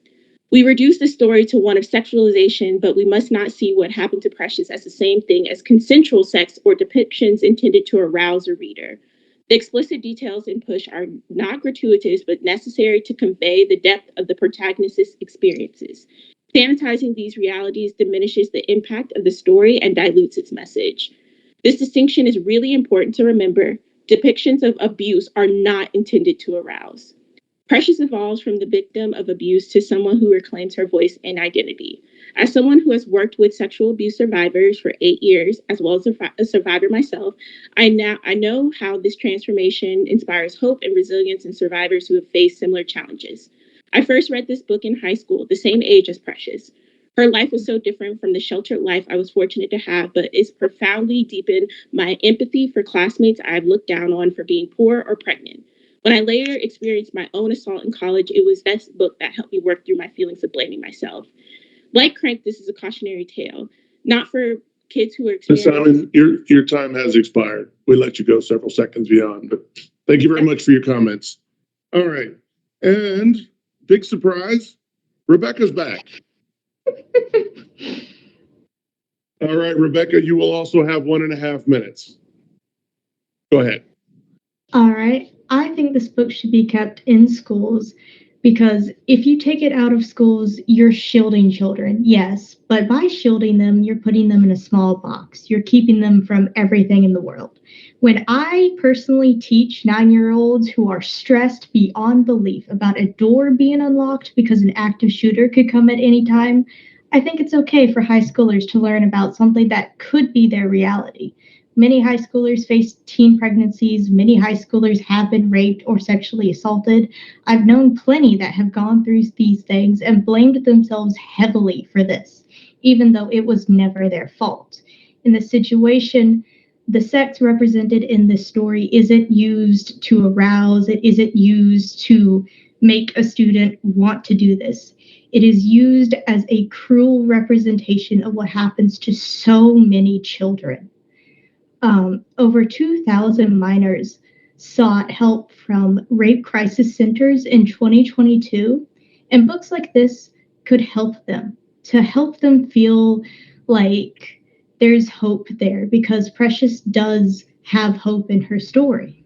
We reduce the story to one of sexualization, but we must not see what happened to Precious as the same thing as consensual sex or depictions intended to arouse a reader. The explicit details in Push are not gratuitous, but necessary to convey the depth of the protagonist's experiences. Sanitizing these realities diminishes the impact of the story and dilutes its message. This distinction is really important to remember. Depictions of abuse are not intended to arouse. Precious evolves from the victim of abuse to someone who reclaims her voice and identity. As someone who has worked with sexual abuse survivors for 8 years, as well as a survivor myself, I know how this transformation inspires hope and resilience in survivors who have faced similar challenges. I first read this book in high school, the same age as Precious. Her life was so different from the sheltered life I was fortunate to have, but it's profoundly deepened my empathy for classmates I've looked down on for being poor or pregnant. When I later experienced my own assault in college, it was this book that helped me work through my feelings of blaming myself. Like Crank, this is a cautionary tale, not for kids who are experiencing— Simon, your time has expired. We let you go several seconds beyond, but thank you very much for your comments. All right, and big surprise, Rebecca's back. All right, Rebecca, you will also have 1.5 minutes. Go ahead. All right. I think this book should be kept in schools because if you take it out of schools, you're shielding children, yes. But by shielding them, you're putting them in a small box. You're keeping them from everything in the world. When I personally teach 9-year-olds who are stressed beyond belief about a door being unlocked because an active shooter could come at any time, I think it's okay for high schoolers to learn about something that could be their reality. Many high schoolers face teen pregnancies. Many high schoolers have been raped or sexually assaulted. I've known plenty that have gone through these things and blamed themselves heavily for this. even though it was never their fault. In the situation, the sex represented in this story isn't used to arouse, it isn't used to make a student want to do this. It is used as a cruel representation of what happens to so many children. Over 2,000 minors sought help from rape crisis centers in 2022, and books like this could help them, to help them feel like there's hope there, because Precious does have hope in her story.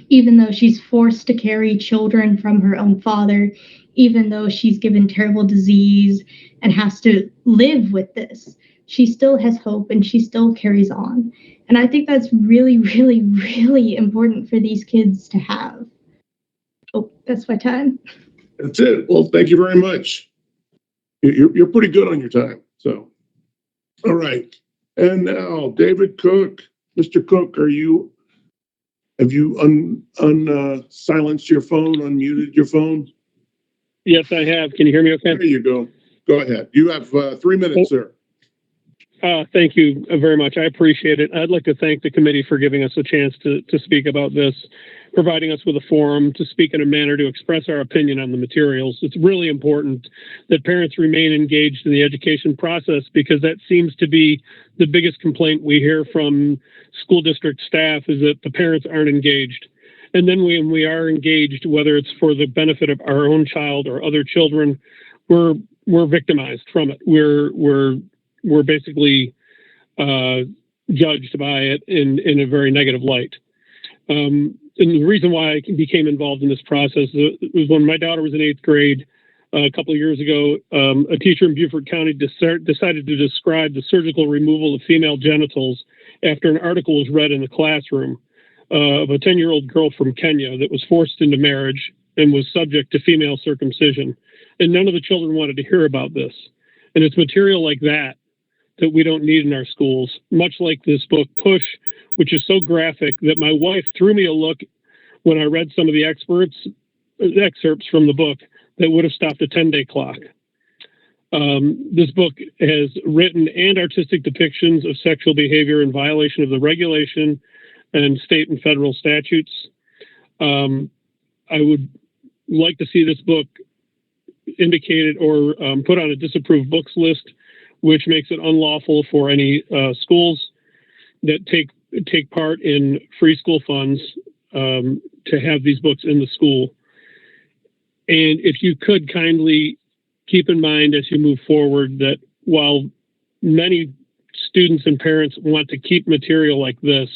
Even though she's forced to carry children from her own father, even though she's given terrible disease and has to live with this, she still has hope and she still carries on. And I think that's really, really, really important for these kids to have. Oh, that's my time. That's it. Well, thank you very much. You're pretty good on your time. So, all right. And now, David Cook. Mr. Cook, have you silenced your phone, unmuted your phone? Yes, I have. Can you hear me okay? There you go. Go ahead. You have 3 minutes, sir. Thank you very much. I appreciate it. I'd like to thank the committee for giving us a chance to speak about this, providing us with a forum to speak in a manner to express our opinion on the materials. It's really important that parents remain engaged in the education process, because that seems to be the biggest complaint we hear from school district staff, is that the parents aren't engaged. And then when we are engaged, whether it's for the benefit of our own child or other children, we're victimized from it. We're basically judged by it in a very negative light. And the reason why I became involved in this process was when my daughter was in 8th grade a couple of years ago. A teacher in Beaufort County decided to describe the surgical removal of female genitals after an article was read in the classroom of a 10-year-old girl from Kenya that was forced into marriage and was subject to female circumcision. And none of the children wanted to hear about this. And it's material like that we don't need in our schools, much like this book, Push, which is so graphic that my wife threw me a look when I read some of the excerpts from the book that would have stopped a 10-day clock. This book has written and artistic depictions of sexual behavior in violation of the regulation and state and federal statutes. I would like to see this book indicated or put on a disapproved books list, which makes it unlawful for any schools that take part in free school funds to have these books in the school. And if you could kindly keep in mind as you move forward that while many students and parents want to keep material like this,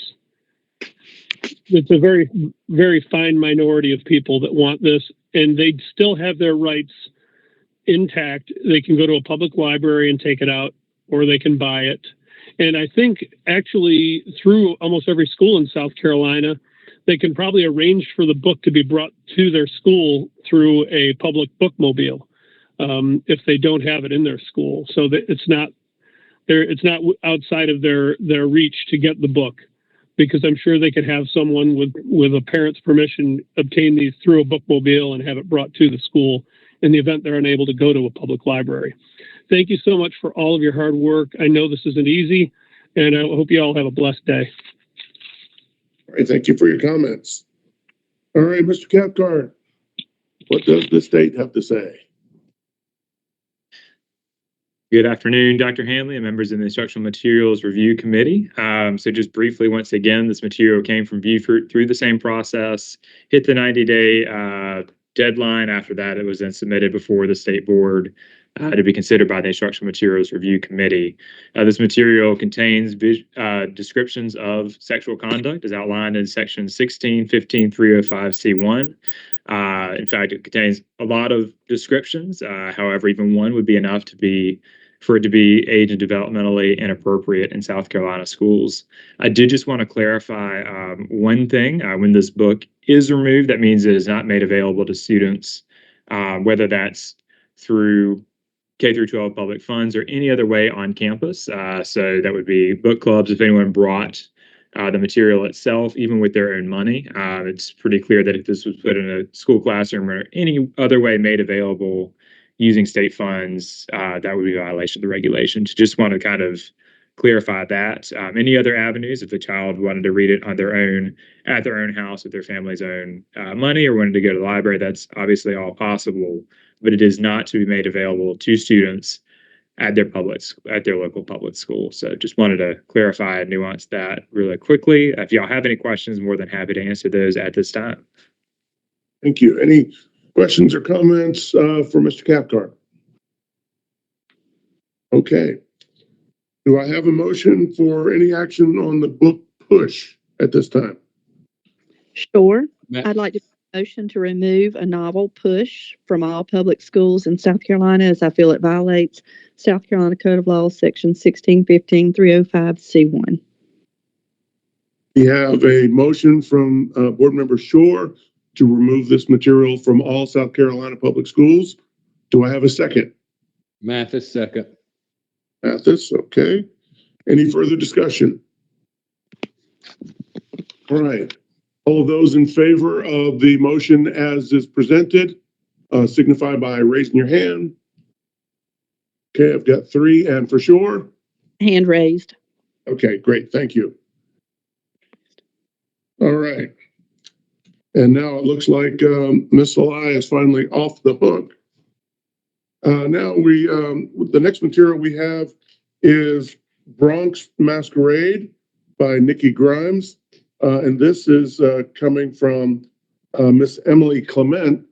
it's a very, very fine minority of people that want this, and they still have their rights intact. They can go to a public library and take it out, or they can buy it. And I think actually through almost every school in South Carolina, they can probably arrange for the book to be brought to their school through a public bookmobile if they don't have it in their school. So that it's not outside of their reach to get the book, because I'm sure they could have someone with a parent's permission obtain these through a bookmobile and have it brought to the school in the event they're unable to go to a public library. Thank you so much for all of your hard work. I know this isn't easy, and I hope you all have a blessed day. All right, thank you for your comments. All right, Mr. Cathcart, what does the state have to say? Good afternoon, Dr. Hanley and members of the Instructional Materials Review Committee. So just briefly, once again, this material came from Beaufort through the same process, hit the 90-day deadline. After that, it was then submitted before the state board to be considered by the Instructional Materials Review Committee. This material contains descriptions of sexual conduct as outlined in section 16-15-305C1. In fact, it contains a lot of descriptions. However, even one would be enough for it to be age and developmentally inappropriate in South Carolina schools. I did just want to clarify one thing. When this book is removed, that means it is not made available to students, whether that's through K through 12 public funds or any other way on campus. So that would be book clubs. If anyone brought the material itself, even with their own money, it's pretty clear that if this was put in a school classroom or any other way made available using state funds, that would be a violation of the regulations. Just want to kind of clarify that. Any other avenues, if the child wanted to read it on their own, at their own house, with their family's own money, or wanted to go to the library, that's obviously all possible, but it is not to be made available to students at their local public school. So just wanted to clarify and nuance that really quickly. If y'all have any questions, more than happy to answer those at this time. Thank you. Any questions or comments for Mr. Cathcart? Okay. Do I have a motion for any action on the book push at this time? Sure. I'd like to motion to remove a novel, Push, from all public schools in South Carolina, as I feel it violates South Carolina Code of Law, Section 1615-305C1. We have a motion from Board Member Shore to remove this material from all South Carolina public schools. Do I have a second? Mathis, second. Mathis, okay. Any further discussion? All right. All of those in favor of the motion as is presented, signify by raising your hand. Okay, I've got 3, and for sure? Hand raised. Okay, great, thank you. All right. And now it looks like Ms. Salai is finally off the hook. Now the next material we have is Bronx Masquerade by Nikki Grimes. And this is coming from Miss Emily Clement.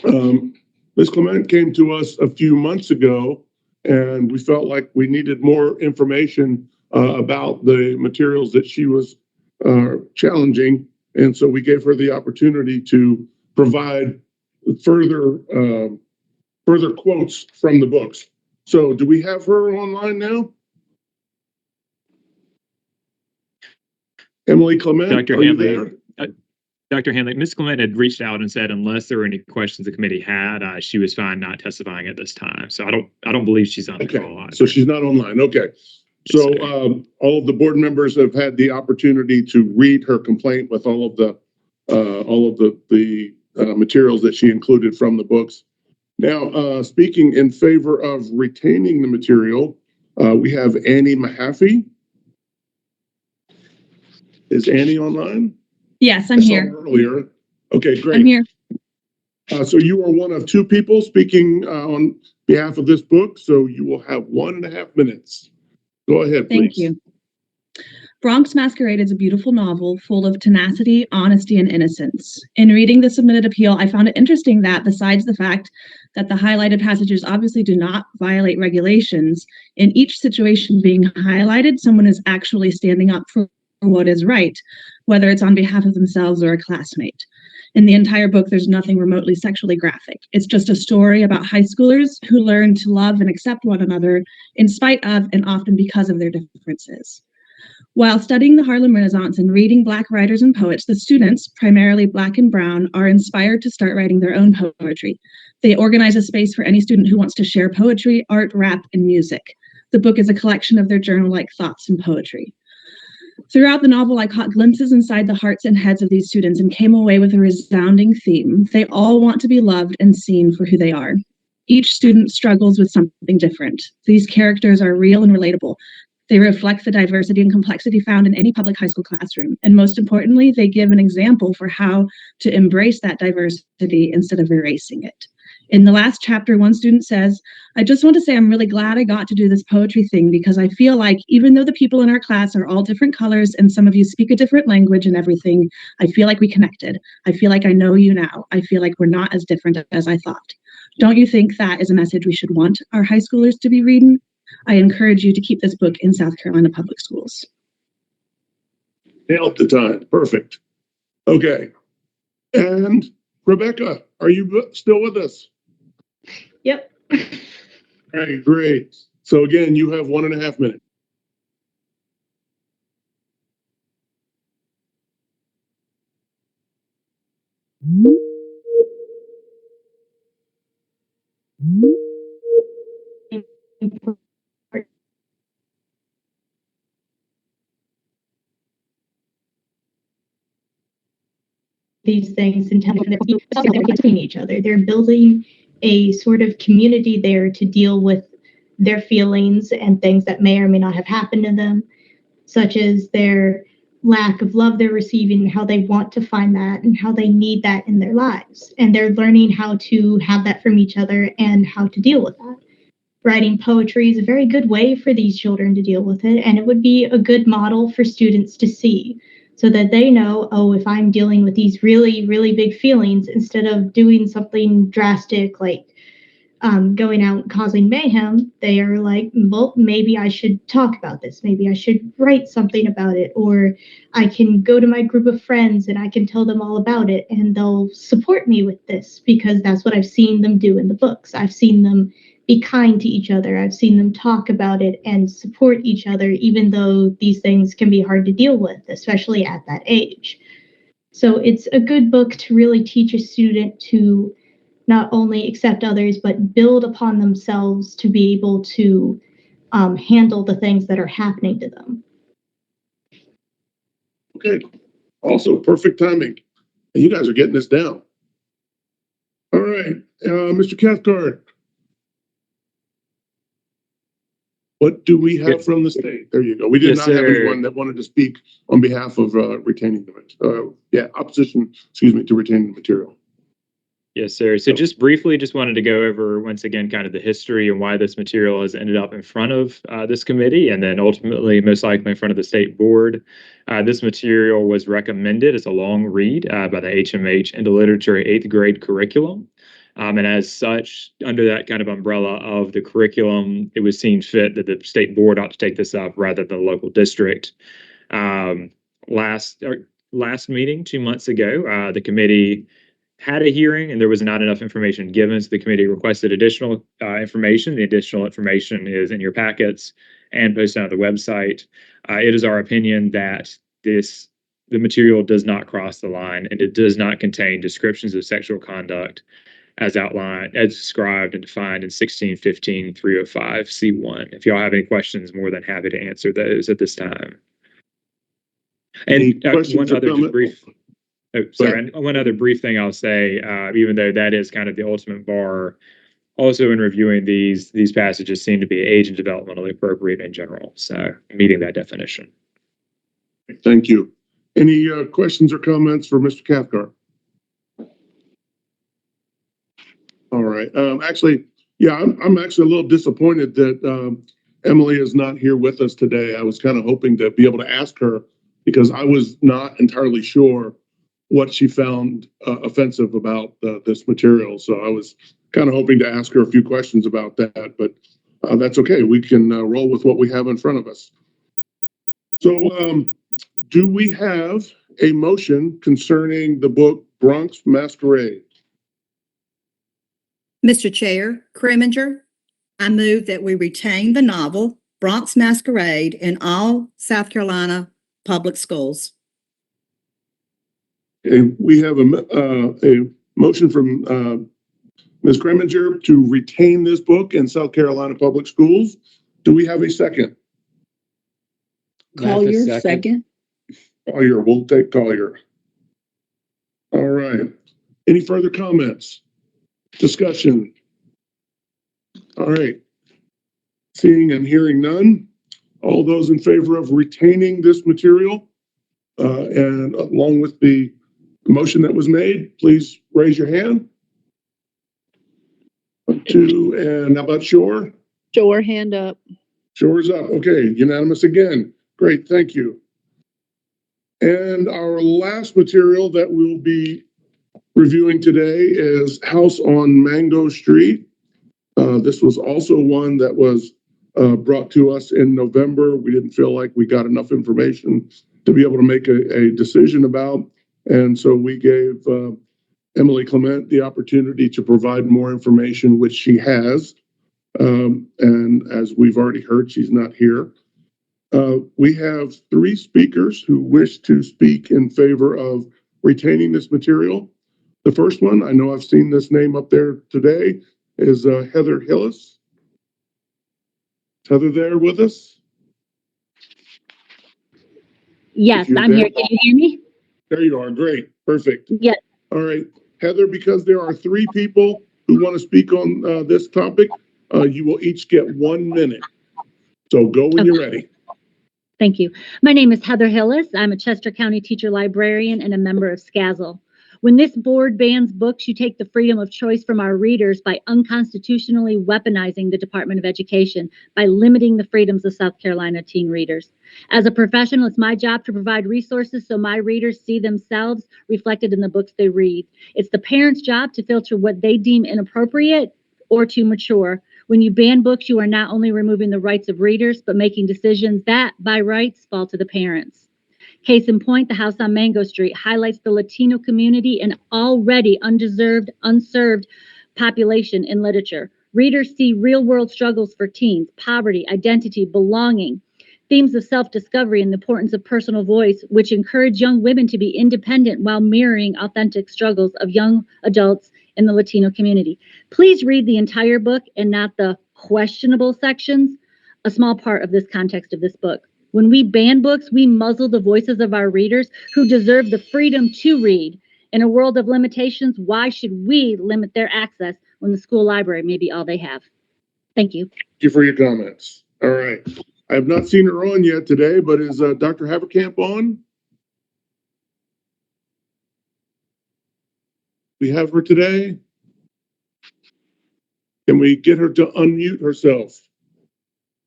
Ms. Clement came to us a few months ago, and we felt like we needed more information about the materials that she was challenging. And so we gave her the opportunity to provide further quotes from the books. So do we have her online now? Emily Clement, Dr. are Hanley, you there? Dr. Hanley, Ms. Clement had reached out and said unless there were any questions the committee had, she was fine not testifying at this time. So I don't believe she's on the call either. So she's not online. Okay. So all of the board members have had the opportunity to read her complaint with all of the materials that she included from the books. Now, speaking in favor of retaining the material, we have Annie Mahaffey. Is Annie online? Yes, I'm here. Earlier. Okay, great. I'm here. So you are one of 2 people speaking on behalf of this book, so you will have 1.5 minutes. Go ahead, please. Thank you. Bronx Masquerade is a beautiful novel full of tenacity, honesty, and innocence. In reading the submitted appeal, I found it interesting that besides the fact that the highlighted passages obviously do not violate regulations, in each situation being highlighted, someone is actually standing up for what is right, whether it's on behalf of themselves or a classmate. In the entire book, there's nothing remotely sexually graphic. It's just a story about high schoolers who learn to love and accept one another in spite of and often because of their differences. While studying the Harlem Renaissance and reading Black writers and poets, the students, primarily Black and brown, are inspired to start writing their own poetry. They organize a space for any student who wants to share poetry, art, rap, and music. The book is a collection of their journal-like thoughts and poetry. Throughout the novel, I caught glimpses inside the hearts and heads of these students and came away with a resounding theme. They all want to be loved and seen for who they are. Each student struggles with something different. These characters are real and relatable. They reflect the diversity and complexity found in any public high school classroom. And most importantly, they give an example for how to embrace that diversity instead of erasing it. In the last chapter, one student says, "I just want to say I'm really glad I got to do this poetry thing because I feel like even though the people in our class are all different colors and some of you speak a different language and everything, I feel like we connected. I feel like I know you now. I feel like we're not as different as I thought." Don't you think that is a message we should want our high schoolers to be reading? I encourage you to keep this book in South Carolina public schools. Nailed the time. Perfect. Okay. And Rebecca, are you still with us? Yep. All right, great. So again, you have 1.5 minutes. These things and telling them they're between each other. They're building a sort of community there to deal with their feelings and things that may or may not have happened to them, such as their lack of love they're receiving and how they want to find that and how they need that in their lives. And they're learning how to have that from each other and how to deal with that. Writing poetry is a very good way for these children to deal with it, and it would be a good model for students to see so that they know, oh, if I'm dealing with these really, really big feelings, instead of doing something drastic like going out and causing mayhem, they are like, well, maybe I should talk about this. Maybe I should write something about it, or I can go to my group of friends and I can tell them all about it and they'll support me with this because that's what I've seen them do in the books. I've seen them be kind to each other. I've seen them talk about it and support each other, even though these things can be hard to deal with, especially at that age. So it's a good book to really teach a student to not only accept others, but build upon themselves to be able to handle the things that are happening to them. Okay. Also, perfect timing. And you guys are getting this down. All right. Mr. Cathcart. What do we have from the state? There you go. We did not have anyone that wanted to speak on behalf of retaining the opposition, to retaining the material. Yes, sir. So just briefly, just wanted to go over once again kind of the history and why this material has ended up in front of this committee and then ultimately most likely in front of the state board. This material was recommended as a long read by the HMH into Literature 8th grade curriculum. And as such, under that kind of umbrella of the curriculum, it was seen fit that the state board ought to take this up rather than the local district. Last meeting 2 months ago, the committee had a hearing and there was not enough information given, so the committee requested additional information. The additional information is in your packets and posted on the website. It is our opinion that the material does not cross the line and it does not contain descriptions of sexual conduct as outlined, as described and defined in 1615 305 C1. If y'all have any questions, more than happy to answer those at this time. And one other brief. Oh, sorry. And one other brief thing I'll say, even though that is kind of the ultimate bar, also in reviewing these passages seem to be age and developmentally appropriate in general. So meeting that definition. Thank you. Any questions or comments for Mr. Cathcart? All right. Actually, yeah, I'm actually a little disappointed that Emily is not here with us today. I was kind of hoping to be able to ask her because I was not entirely sure what she found offensive about this material. So I was kind of hoping to ask her a few questions about that, but that's okay. We can roll with what we have in front of us. So do we have a motion concerning the book Bronx Masquerade? Mr. Chair, Creminger, I move that we retain the novel Bronx Masquerade in all South Carolina public schools. We have a motion from Ms. Creminger to retain this book in South Carolina Public Schools. Do we have a second? Collier, second. Collier, we'll take Collier. All right. Any further comments? Discussion? All right. Seeing and hearing none. All those in favor of retaining this material and along with the motion that was made, please raise your hand. 1, 2, and how about Shore? Shore, hand up. Shore's up. Okay, unanimous again. Great, thank you. And our last material that we'll be reviewing today is House on Mango Street. This was also one that was brought to us in November. We didn't feel like we got enough information to be able to make a decision about. And so we gave Emily Clement the opportunity to provide more information, which she has. And as we've already heard, she's not here. We have 3 speakers who wish to speak in favor of retaining this material. The first one, I know I've seen this name up there today, is Heather Hillis. Is Heather there with us? Yes, I'm here. Can you hear me? There you are. Great. Perfect. Yes. All right. Heather, because there are 3 people who want to speak on this topic, you will each get 1 minute. So go when you're ready. Thank you. My name is Heather Hillis. I'm a Chester County teacher librarian and a member of SCASL. When this board bans books, you take the freedom of choice from our readers by unconstitutionally weaponizing the Department of Education by limiting the freedoms of South Carolina teen readers. As a professional, it's my job to provide resources so my readers see themselves reflected in the books they read. It's the parents' job to filter what they deem inappropriate or too mature. When you ban books, you are not only removing the rights of readers, but making decisions that, by rights, fall to the parents. Case in point, the House on Mango Street highlights the Latino community, an already unserved population in literature. Readers see real-world struggles for teens, poverty, identity, belonging, themes of self-discovery and the importance of personal voice, which encourage young women to be independent while mirroring authentic struggles of young adults in the Latino community. Please read the entire book and not the questionable sections, a small part of this context of this book. When we ban books, we muzzle the voices of our readers who deserve the freedom to read. In a world of limitations, why should we limit their access when the school library may be all they have? Thank you. Thank you for your comments. All right. I have not seen her on yet today, but is Dr. Haverkamp on? We have her today. Can we get her to unmute herself?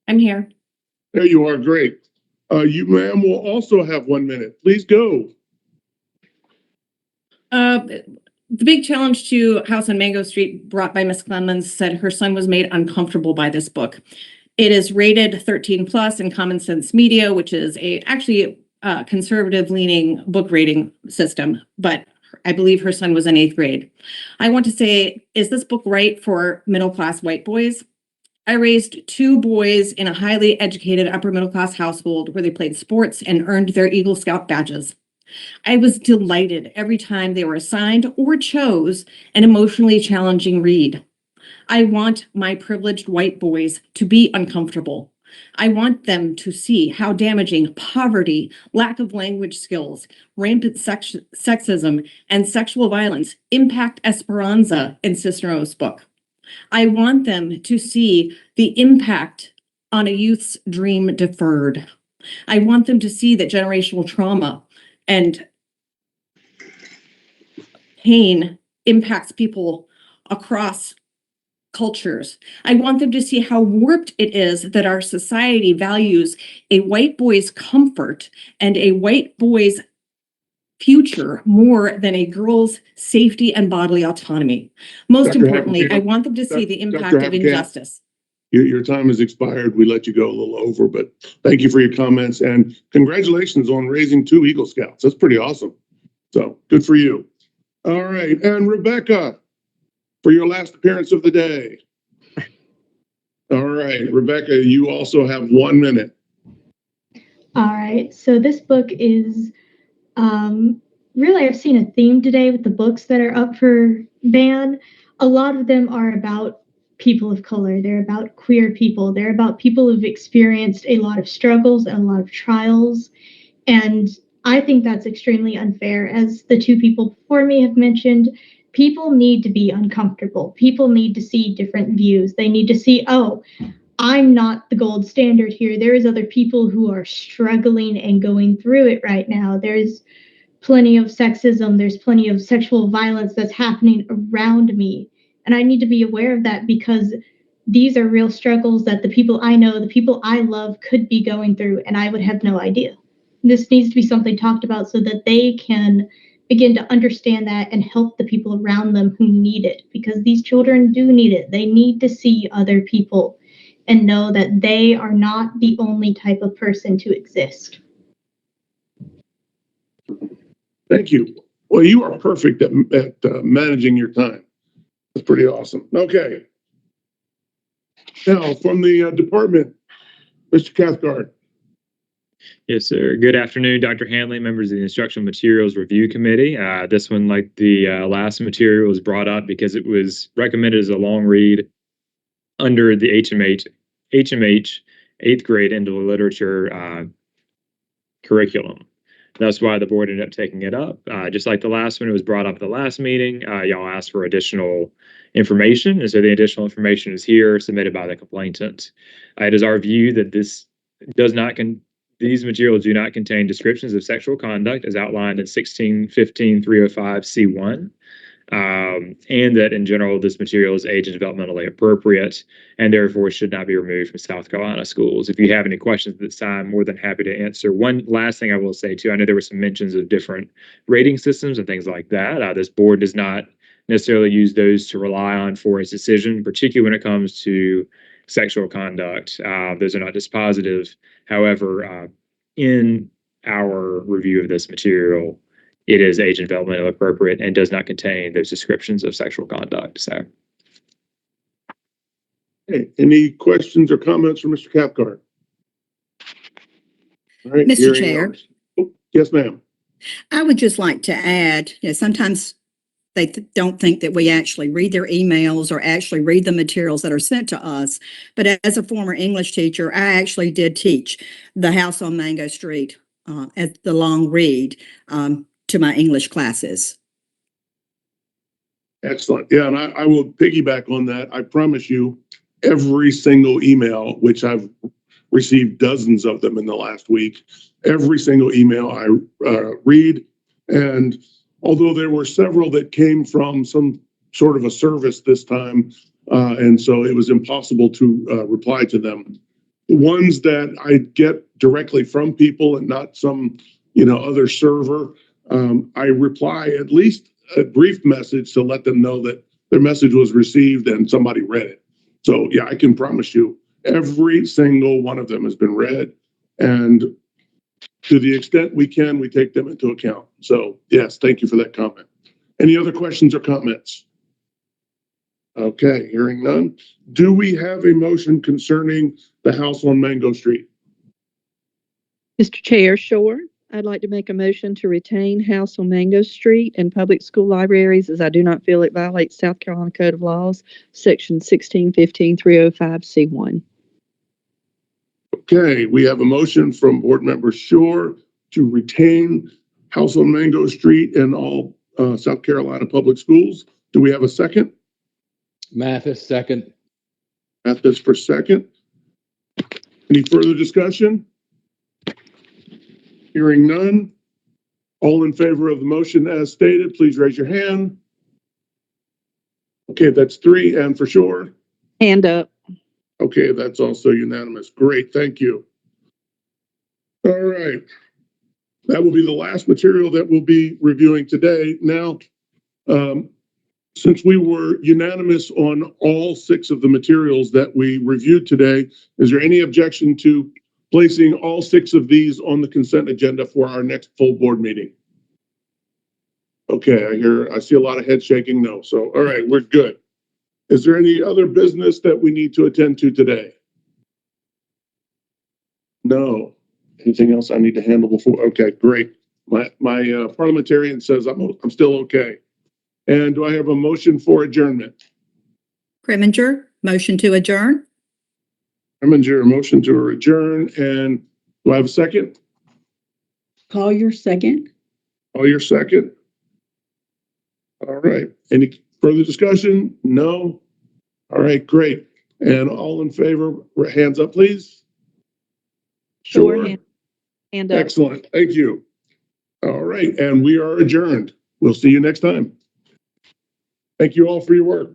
I'm here. There you are. Great. You, ma'am, will also have 1 minute. Please go. The big challenge to House on Mango Street brought by Ms. Clemens said her son was made uncomfortable by this book. It is rated 13 plus in Common Sense Media, which is actually a conservative leaning book rating system, but I believe her son was in 8th grade. I want to say, is this book right for middle class white boys? I raised 2 boys in a highly educated upper middle class household where they played sports and earned their Eagle Scout badges. I was delighted every time they were assigned or chose an emotionally challenging read. I want my privileged white boys to be uncomfortable. I want them to see how damaging poverty, lack of language skills, rampant sexism, and sexual violence impact Esperanza in Cisneros' book. I want them to see the impact on a youth's dream deferred. I want them to see that generational trauma and pain impacts people across cultures. I want them to see how warped it is that our society values a white boy's comfort and a white boy's future more than a girl's safety and bodily autonomy. Most Dr. importantly, Haverkamp, I want them to see the impact Dr. of Haverkamp, injustice. Your time has expired. We let you go a little over, but thank you for your comments and congratulations on raising 2 Eagle Scouts. That's pretty awesome. So good for you. All right. And Rebecca, for your last appearance of the day. All right. Rebecca, you also have 1 minute. All right. So this book is really, I've seen a theme today with the books that are up for ban. A lot of them are about people of color. They're about queer people. They're about people who've experienced a lot of struggles and a lot of trials. And I think that's extremely unfair. As the 2 people before me have mentioned, people need to be uncomfortable. People need to see different views. They need to see, oh, I'm not the gold standard here. There's other people who are struggling and going through it right now. There's plenty of sexism. There's plenty of sexual violence that's happening around me. And I need to be aware of that because these are real struggles that the people I know, the people I love could be going through, and I would have no idea. This needs to be something talked about so that they can begin to understand that and help the people around them who need it, because these children do need it. They need to see other people and know that they are not the only type of person to exist. Thank you. Well, you are perfect at managing your time. That's pretty awesome. Okay. Now, from the department, Mr. Cathcart. Yes, sir. Good afternoon, Dr. Hanley, members of the Instructional Materials Review Committee. This one, like the last material, was brought up because it was recommended as a long read under the HMH 8th grade English literature curriculum. That's why the board ended up taking it up. Just like the last one, it was brought up at the last meeting. Y'all asked for additional information, and so the additional information is here, submitted by the complainant. It is our view that this does not these materials do not contain descriptions of sexual conduct as outlined in 1615-305C1. And that in general, this material is age and developmentally appropriate and therefore should not be removed from South Carolina schools. If you have any questions at this time, more than happy to answer. One last thing I will say too, I know there were some mentions of different rating systems and things like that. This board does not necessarily use those to rely on for its decision, particularly when it comes to sexual conduct. Those are not dispositive. However, in our review of this material, it is age and developmental appropriate and does not contain those descriptions of sexual conduct. So, Okay, any questions or comments from Mr. Cathcart? All right, Mr. hearing Chair. none. Oh, yes, ma'am. I would just like to add, sometimes they don't think that we actually read their emails or actually read the materials that are sent to us. But as a former English teacher, I actually did teach The House on Mango Street at the long read to my English classes. Excellent. Yeah, and I will piggyback on that. I promise you, every single email, which I've received dozens of them in the last week, every single email I read. And although there were several that came from some sort of a service this time, and so it was impossible to reply to them. The ones that I get directly from people and not some, other server, I reply at least a brief message to let them know that their message was received and somebody read it. So yeah, I can promise you every single one of them has been read, and to the extent we can, we take them into account. So yes, thank you for that comment. Any other questions or comments? Okay, hearing none. Do we have a motion concerning the house on Mango Street? Mr. Chair, sure. I'd like to make a motion to retain House on Mango Street in public school libraries, as I do not feel it violates South Carolina Code of Laws, Section 1615-305C1. Okay, we have a motion from Board Member Shore to retain House on Mango Street in all South Carolina public schools. Do we have a second? Mathis, second. Mathis for second. Any further discussion? Hearing none. All in favor of the motion as stated, please raise your hand. Okay, that's 3. And for sure? Hand up. Okay, that's also unanimous. Great, thank you. All right. That will be the last material that we'll be reviewing today. Now, since we were unanimous on all 6 of the materials that we reviewed today, is there any objection to placing all 6 of these on the consent agenda for our next full board meeting? Okay, I see a lot of head shaking no. So, all right, we're good. Is there any other business that we need to attend to today? No. Anything else I need to handle before? Okay, great. My parliamentarian says I'm still okay. And do I have a motion for adjournment? Creminger, motion to adjourn. Creminger, motion to adjourn. And do I have a second? Collier, second. Collier, second. All right. Any further discussion? No. All right, great. And all in favor, hands up, please. Sure. Hand up. Excellent. Thank you. All right. And we are adjourned. We'll see you next time. Thank you all for your work.